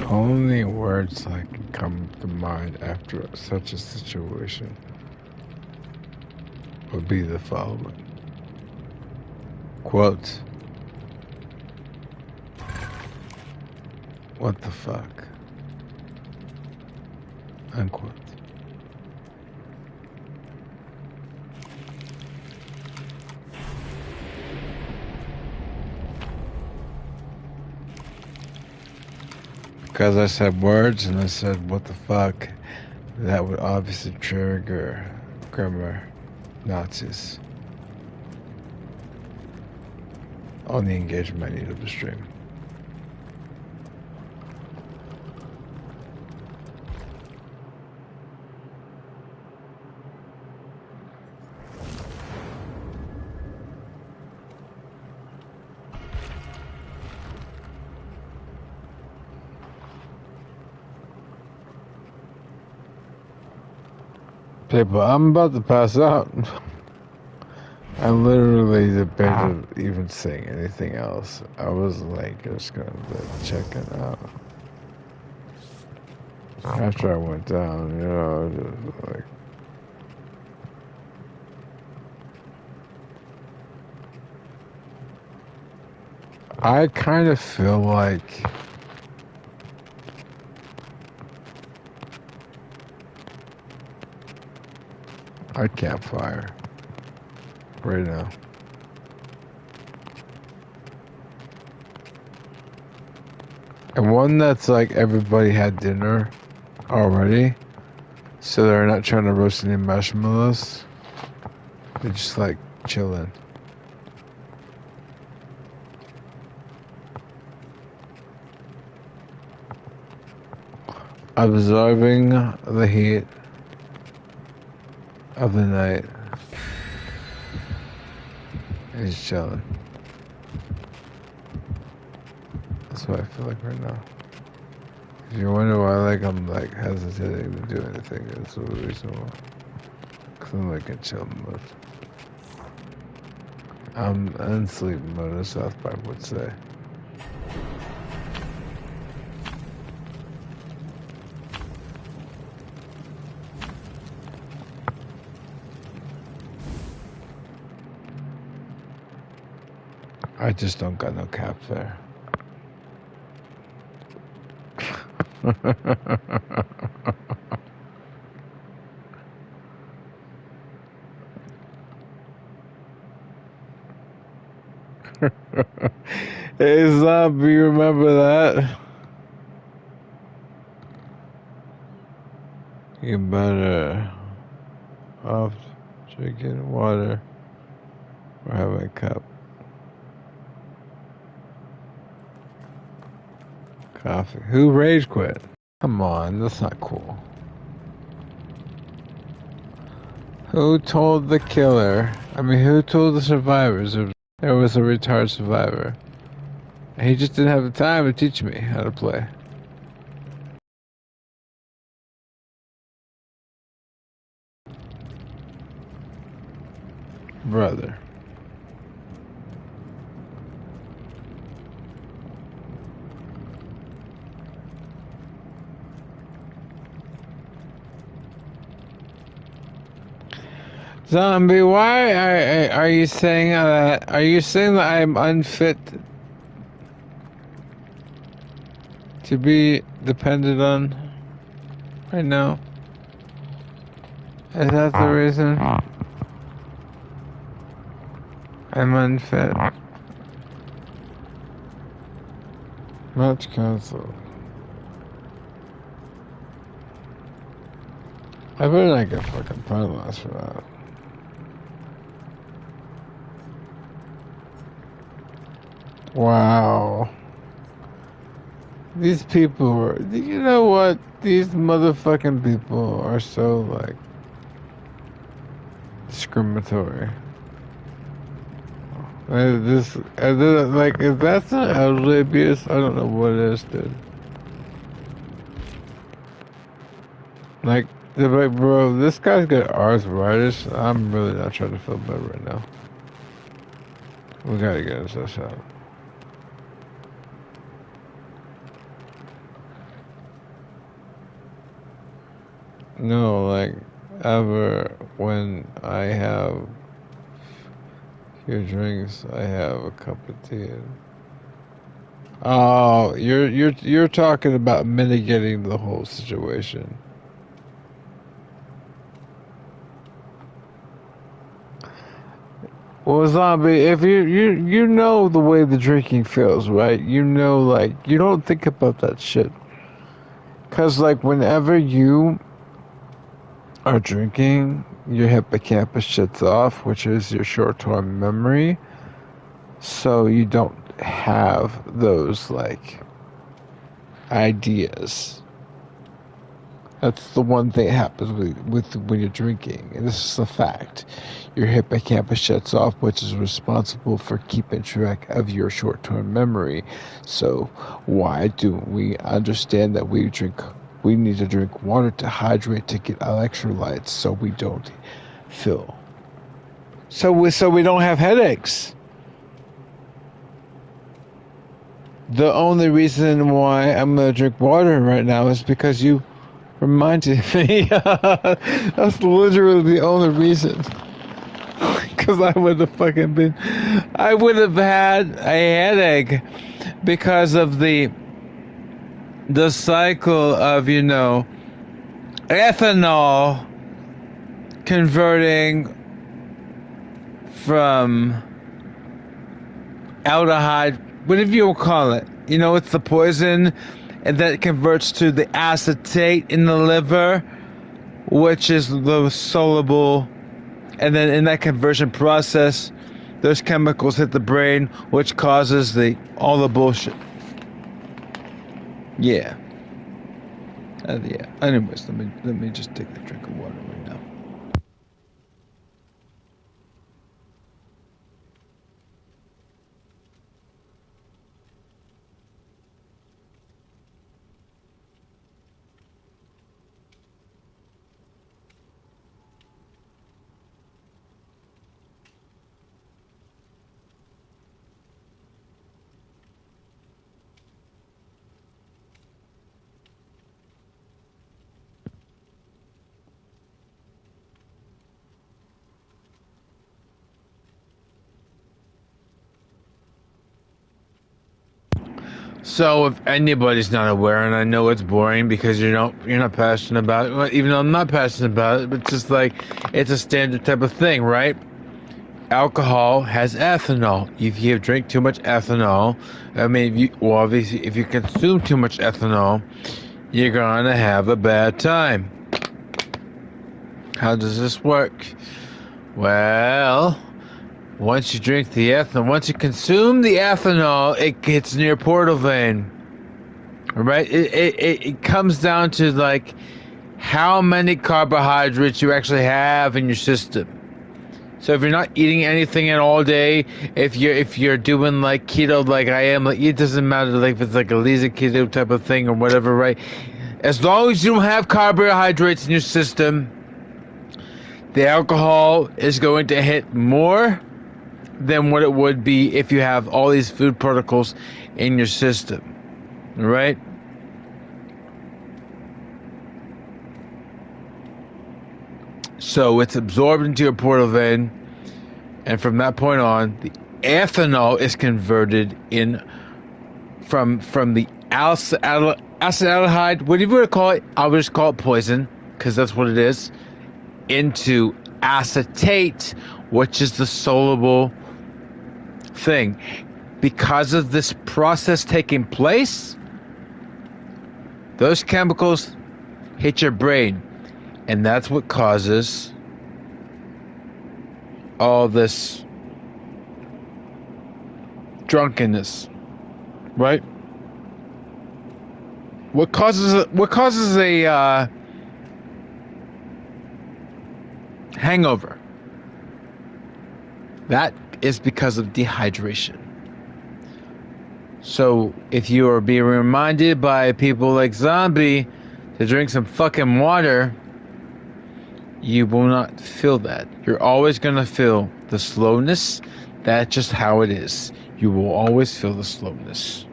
Only words that can come to mind after such a situation would be the following. Quote, what the fuck? Unquote. Because I said words and I said what the fuck, that would obviously trigger grammar Nazis on the engagement menu of the stream. People, I'm about to pass out. I literally debated even saying anything else. I was like, just gonna check it out. After I went down, you know, just like. I kind of feel like a campfire right now. And one that's like everybody had dinner already, so they're not trying to roast any marshmallows. They're just like chilling. Absorbing the heat of the night. He's chilling. That's what I feel like right now. If you wonder why I'm like hesitating to do anything, it's the reason why. Cause I'm like in chill mode. I'm in sleep mode, as South Park would say. I just don't got no cap there. Hey, Zombie, you remember that? You better off drinking water or have a cup. Coffee. Who rage quit? Come on, that's not cool. Who told the killer? Who told the survivors there was a retired survivor? He just didn't have the time to teach me how to play. Brother. Zombie, why are you saying that? Are you saying that I'm unfit to be depended on right now? Is that the reason? I'm unfit. Match cancelled. I better not get fucking penalized for that. Wow. These people are, you know what? These motherfucking people are so, like, discriminatory. Like, if that's not elderly abuse, I don't know what it is, dude. Like, they're like, bro, this guy's got arthritis. I'm really not trying to feel better right now. We gotta get us that shot. No, like, ever when I have a few drinks, I have a cup of tea. Oh, you're talking about mitigating the whole situation. Well, Zombie, if you know the way the drinking feels, right? You know, like, you don't think about that shit. Cause, like, whenever you are drinking, your hippocampus shuts off, which is your short-term memory. So you don't have those, like, ideas. That's the one thing that happens with when you're drinking, and this is a fact. Your hippocampus shuts off, which is responsible for keeping track of your short-term memory. So why do we understand that we need to drink water to hydrate, to get electrolytes, so we don't feel, so we don't have headaches. The only reason why I'm gonna drink water right now is because you reminded me. That's literally the only reason. Because I would have fucking been I would have had a headache because of the cycle of, ethanol converting from aldehyde, whatever you call it. It's the poison, and then it converts to the acetate in the liver, which is the soluble, and then in that conversion process, those chemicals hit the brain, which causes all the bullshit. Yeah. Yeah. Anyways, let me just take a drink of water right now. So if anybody's not aware, and I know it's boring because you're not passionate about it, well, even though I'm not passionate about it, but it's just like it's a standard type of thing, right? Alcohol has ethanol. If you drink too much ethanol, obviously if you consume too much ethanol, you're gonna have a bad time. How does this work? Well, once you drink the ethanol, once you consume the ethanol, it gets in your portal vein. Right? It comes down to like how many carbohydrates you actually have in your system. So if you're not eating anything at all day, if you're doing like keto like I am, like it doesn't matter like if it's like a lazy keto type of thing or whatever, right? As long as you don't have carbohydrates in your system, the alcohol is going to hit more than what it would be if you have all these food particles in your system, right? So it's absorbed into your portal vein, and from that point on, the ethanol is converted in from the acetaldehyde, whatever you want to call it. I'll just call it poison because that's what it is, into acetate, which is the soluble thing. Because of this process taking place, those chemicals hit your brain, and that's what causes all this drunkenness, right? What causes a hangover? That is because of dehydration. So if you are being reminded by people like Zombie to drink some fucking water, you will not feel that. You're always going to feel the slowness. That's just how it is. You will always feel the slowness.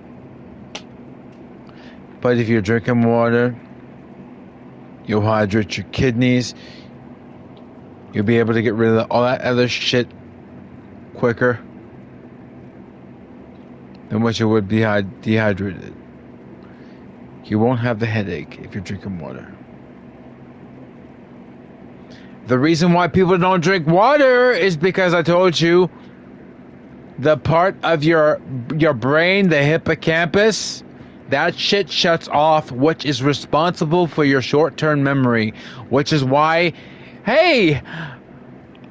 But if you're drinking water, you'll hydrate your kidneys. You'll be able to get rid of all that other shit quicker than what you would be dehydrated. You won't have the headache if you're drinking water. The reason why people don't drink water is because I told you the part of your brain, the hippocampus, that shit shuts off, which is responsible for your short-term memory, which is why, hey,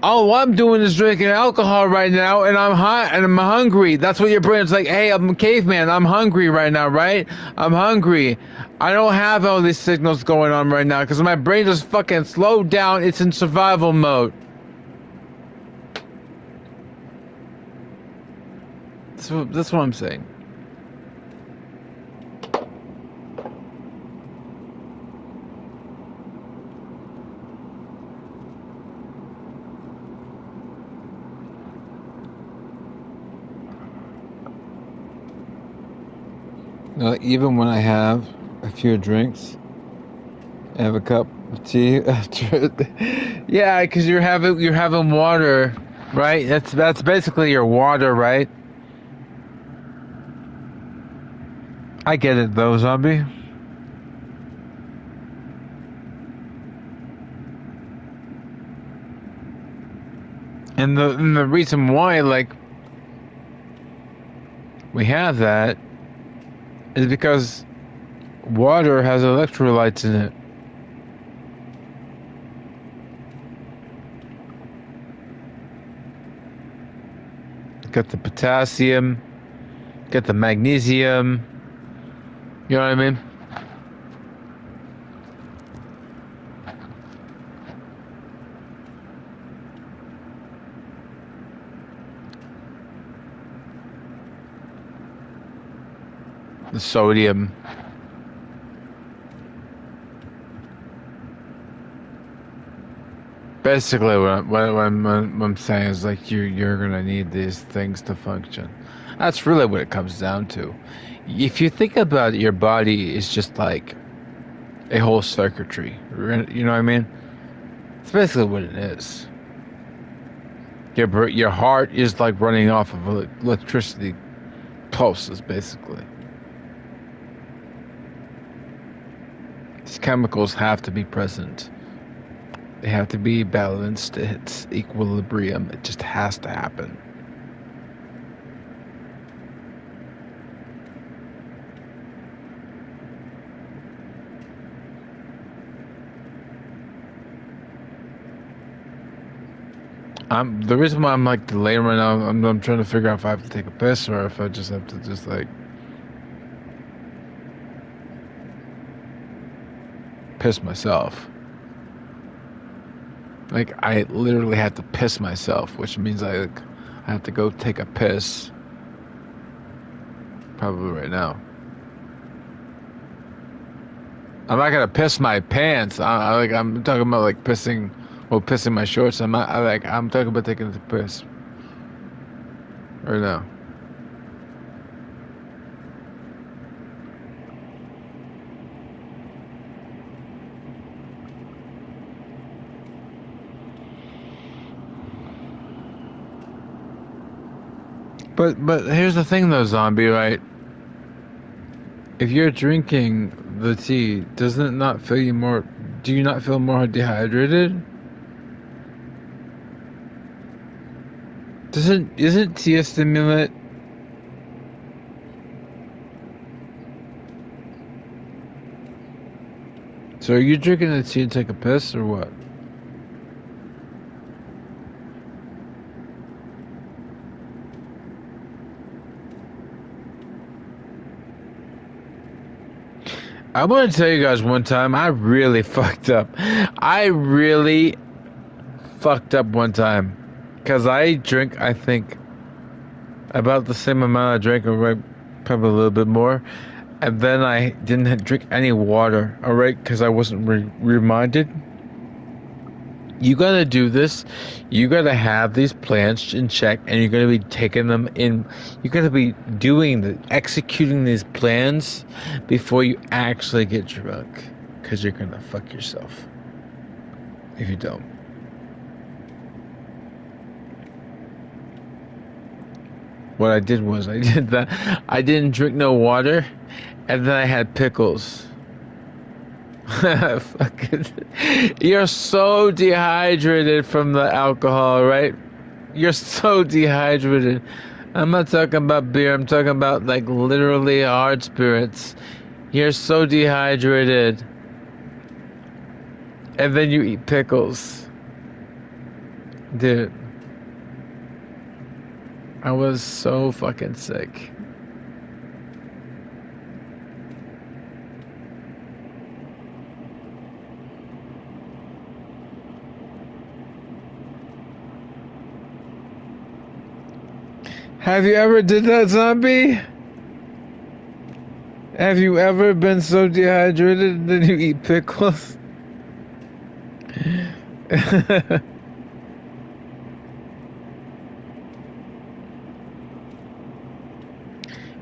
all I'm doing is drinking alcohol right now, and I'm hot and I'm hungry. That's what your brain's like. Hey, I'm a caveman. I'm hungry right now, right? I'm hungry. I don't have all these signals going on right now because my brain just fucking slowed down. It's in survival mode. That's what I'm saying. Even when I have a few drinks, I have a cup of tea after. Yeah, because you're having water. Right? That's basically your water, right? I get it though, zombie. And the reason why, like, we have that is because water has electrolytes in it. Got the potassium, got the magnesium. You know what I mean? The sodium. Basically, what I'm saying is like you're gonna need these things to function. That's really what it comes down to. If you think about it, your body is just like a whole circuitry. You know what I mean? It's basically what it is. Your heart is like running off of electricity pulses, basically. These chemicals have to be present. They have to be balanced. It's equilibrium. It just has to happen. The reason why I'm like delaying right now, I'm trying to figure out if I have to take a piss or if I just have to just like piss myself. Like I literally have to piss myself, which means I have to go take a piss. Probably right now. I'm not gonna piss my pants. I'm talking about like pissing, well, pissing my shorts. I'm talking about taking the piss right now. But here's the thing though, zombie, right? If you're drinking the tea, doesn't it not feel you more? Do you not feel more dehydrated? Isn't tea a stimulant? So are you drinking the tea to take a piss or what? I want to tell you guys one time I really fucked up. I really fucked up one time. Because I drink, I think, about the same amount I drank, or probably a little bit more. And then I didn't drink any water, alright? Because I wasn't reminded. You gotta do this. You gotta have these plans in check, and you're gonna be taking them in. You're gonna be executing these plans before you actually get drunk, because you're gonna fuck yourself if you don't. What I did was I did that. I didn't drink no water, and then I had pickles. Fucking, you're so dehydrated from the alcohol, right? You're so dehydrated. I'm not talking about beer. I'm talking about like literally hard spirits. You're so dehydrated. And then you eat pickles. Dude. I was so fucking sick. Have you ever did that, zombie? Have you ever been so dehydrated that you eat pickles?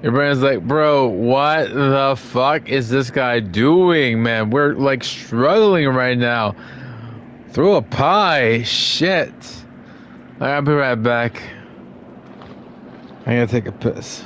Your brain's like, bro, what the fuck is this guy doing, man? We're like struggling right now. Throw a pie, shit. I'll be right back. I gotta take a piss.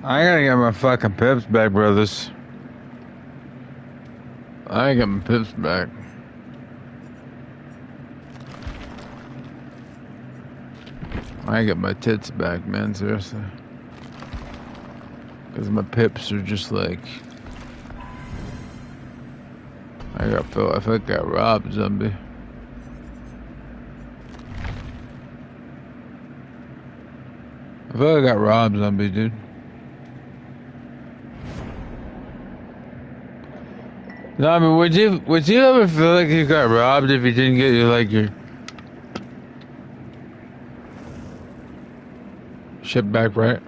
I gotta get my fucking pips back, brothers. I gotta get my pips back. I get my tits back, man, seriously. Because my pips are just like... I feel like I got robbed, zombie. I feel like I got robbed, zombie, dude. No, I mean, would you ever feel like you got robbed if you didn't get your shit back, right?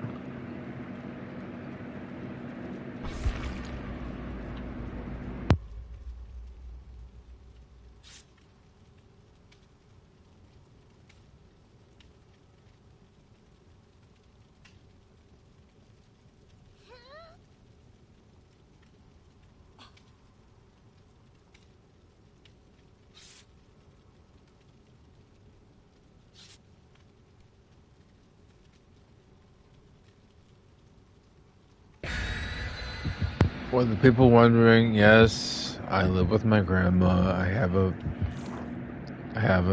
For the people wondering, yes, I live with my grandma. I have a,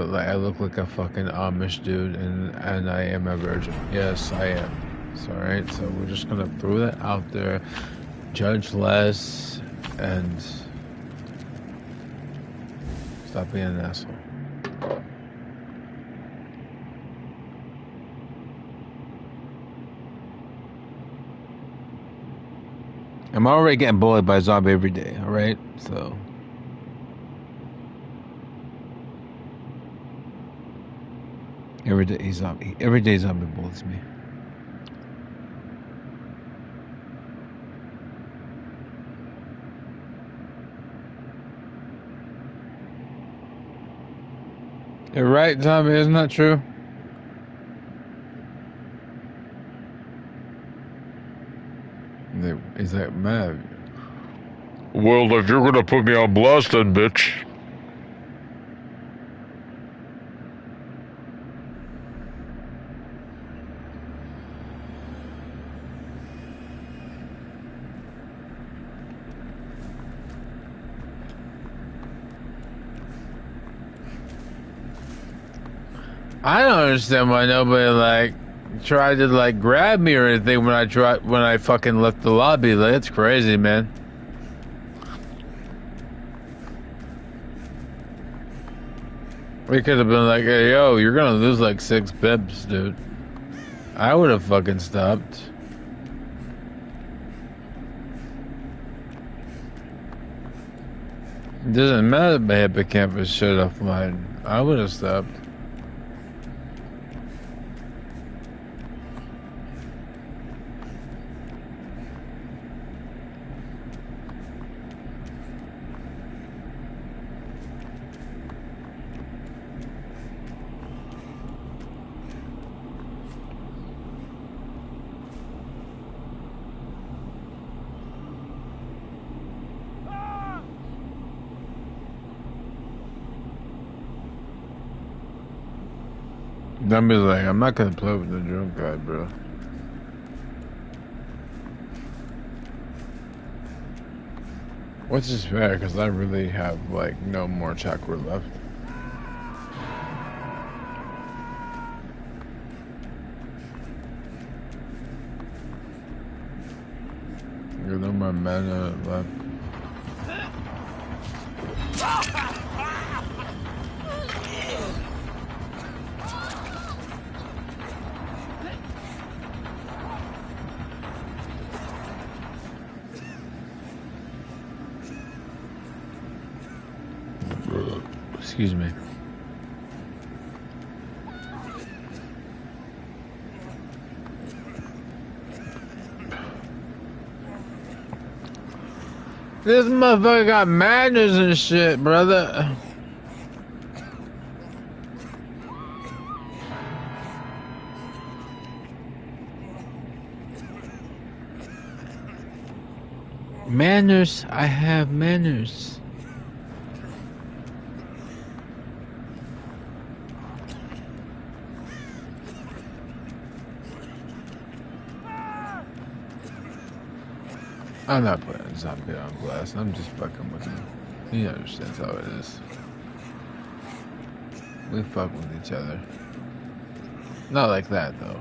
like, I look like a fucking Amish dude, and I am a virgin. Yes, I am. It's all right. So we're just gonna throw that out there, judge less, and stop being an asshole. I'm already getting bullied by a zombie every day, alright? So. Every day zombie bullies me. You're right, zombie, isn't that true? He's like, mad. Well, if you're gonna put me on blast, then, bitch. I don't understand why nobody like tried to like grab me or anything when I fucking left the lobby. Like, it's crazy, man. We could have been like, hey, yo, you're gonna lose like 6 bips, dude. I would have fucking stopped. It doesn't matter if my hippocampus shut offline. I would have stopped. Dummy's like, I'm not gonna play with the drunk guy, bro. Which is fair, because I really have, like, no more chakra left. There's no more mana left. Excuse me. This motherfucker got manners and shit, brother. Manners, I have manners. I'm not putting zombie on blast. I'm just fucking with him. He understands how it is. We fuck with each other. Not like that, though.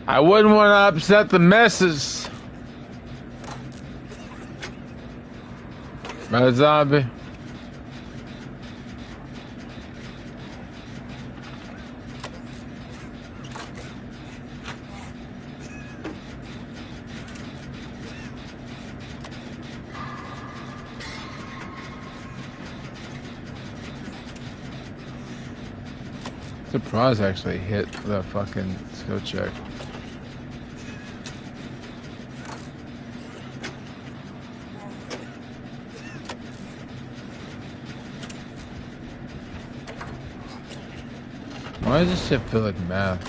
I wouldn't want to upset the messes. Right, zombie? Surprise actually hit the fucking skill check. Why does this shit feel like math?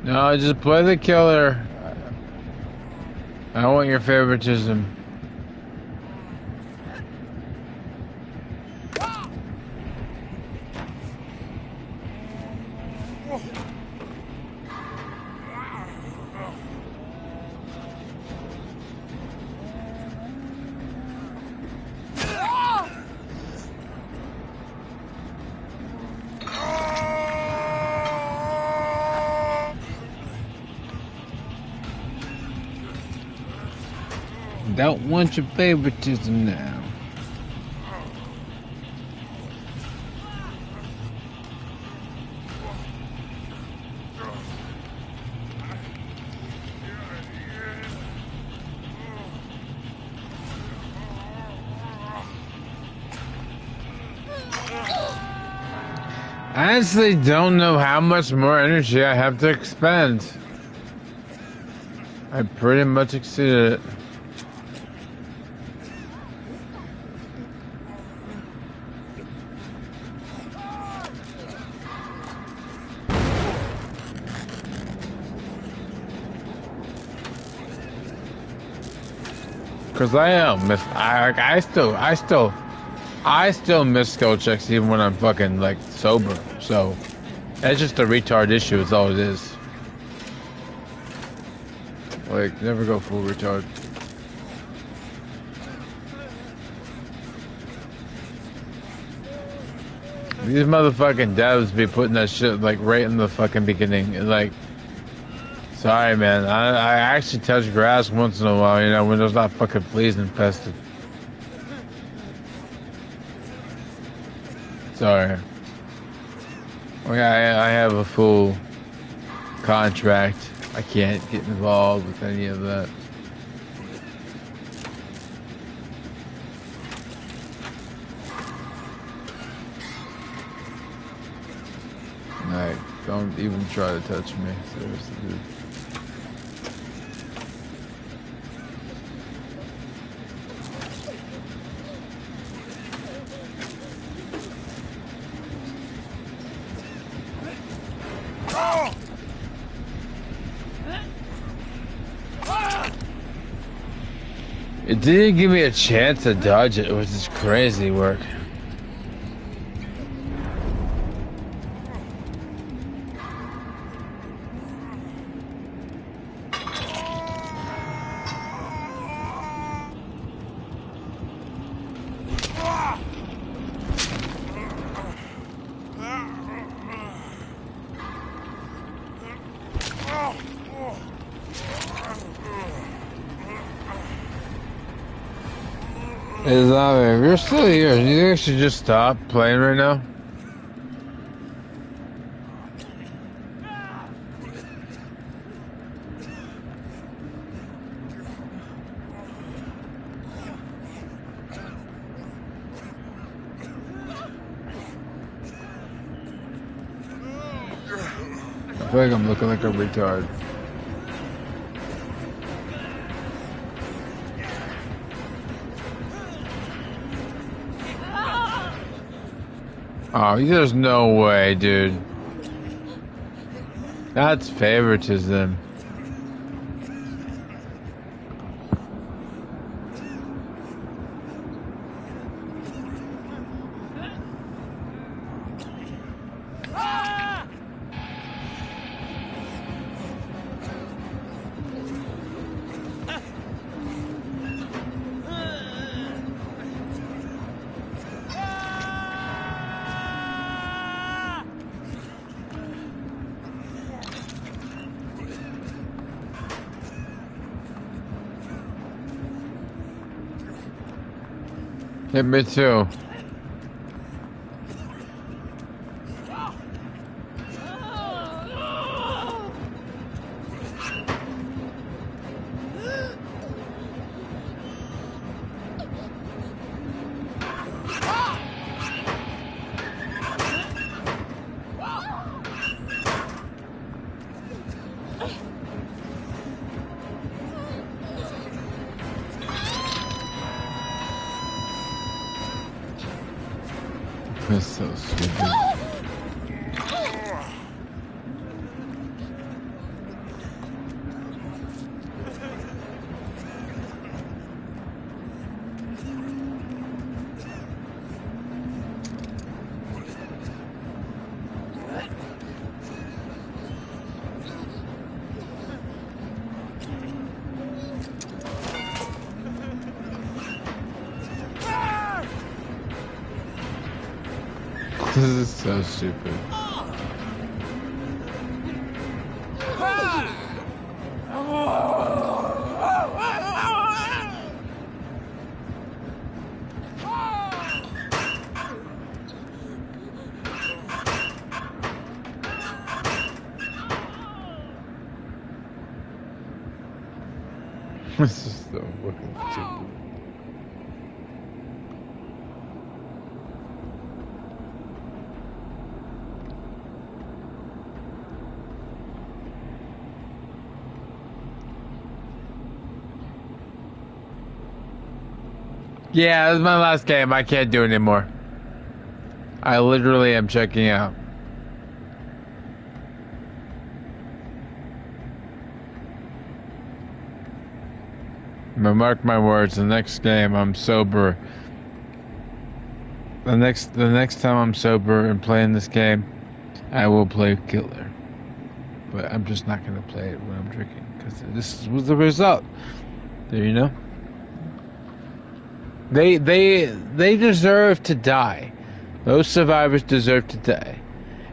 No, just play the killer. I want your favoritism. Don't want your favoritism now. I honestly don't know how much more energy I have to expend. I pretty much exceeded it. Cause I am I still miss skill checks even when I'm fucking like sober. So that's just a retard issue. It's all it is. Like never go full retard. These motherfucking devs be putting that shit like right in the fucking beginning. And, like, sorry man, I actually touch grass once in a while, you know, when there's not fucking fleas infested. Sorry. Okay, I have a full contract. I can't get involved with any of that. Like, don't even try to touch me. Seriously, dude. It didn't give me a chance to dodge it, which is crazy work. Hey Zombie, if you're still here, do you think I should just stop playing right now? I feel like I'm looking like a retard. Oh, there's no way, dude. That's favoritism. Hit me too. That's so stupid. This is so stupid. This is so fucking stupid. Yeah, this is my last game. I can't do it anymore. I literally am checking out. But mark my words, the next game I'm sober. The next time I'm sober and playing this game, I will play Killer. But I'm just not gonna play it when I'm drinking because this was the result. There, you know. They deserve to die. Those survivors deserve to die.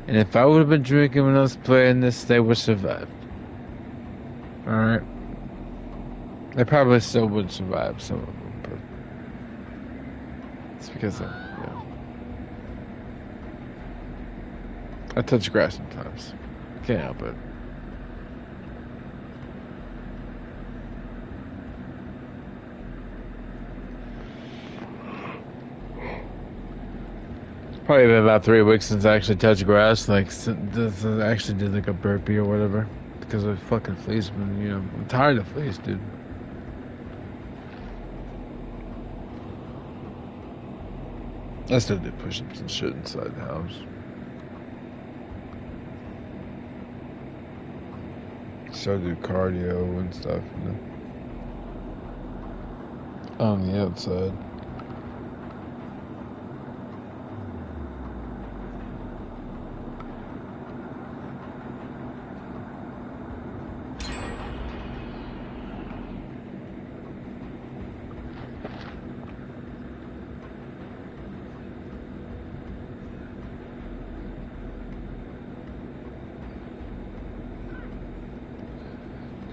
And if I would have been drinking when I was playing this, they would survive. Alright? They probably still would survive, some of them, but it's because I touch grass sometimes. Can't help it. Probably been about 3 weeks since I actually touched grass. Like, I actually did like a burpee or whatever. Because of fucking fleas. I'm tired of fleas, dude. I still do push-ups and shit inside the house. Still do cardio and stuff, on the outside.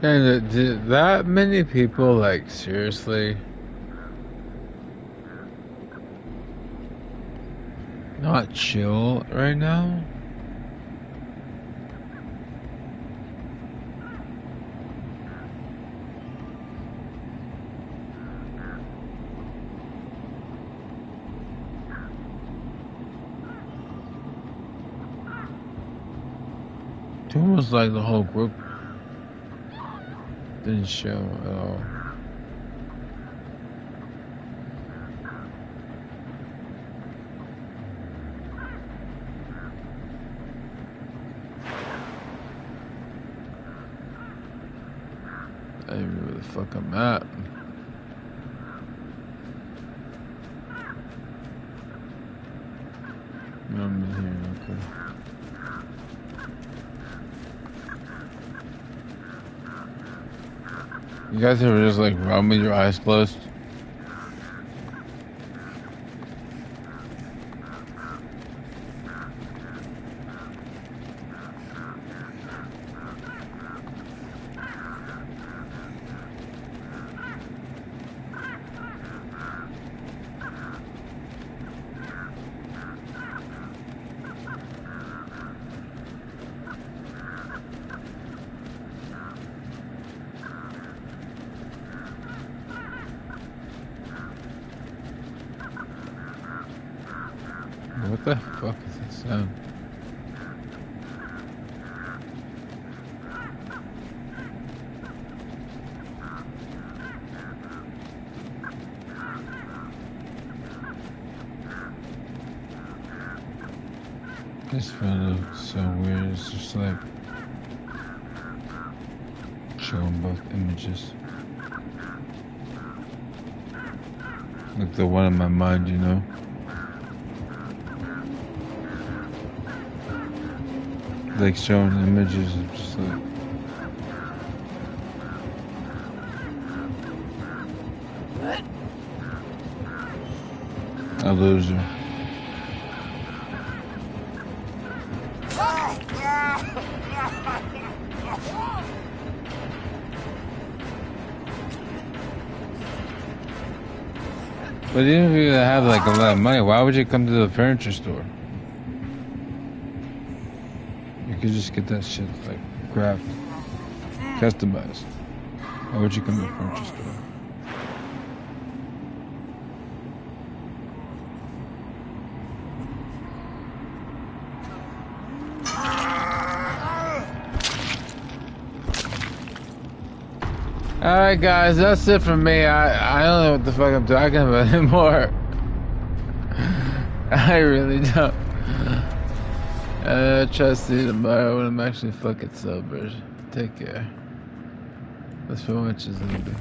And did that many people, like, seriously not chill right now? It's almost like the whole group didn't show at all. I don't even know where the fuck I'm at. No, I'm in here, okay. You guys ever just like run with your eyes closed? What the fuck is that sound? This photo is so weird. It's just like showing both images. Like the one in my mind, you know? Like showing images of just like a loser. But even if you have like a lot of money, why would you come to the furniture store? You could just get that shit like customized. Why would you come to the furniture store? Alright guys, that's it for me. I don't know what the fuck I'm talking about anymore. I really don't. Try to see you tomorrow when I'm actually fucking sober. Take care. Let's film inches, baby.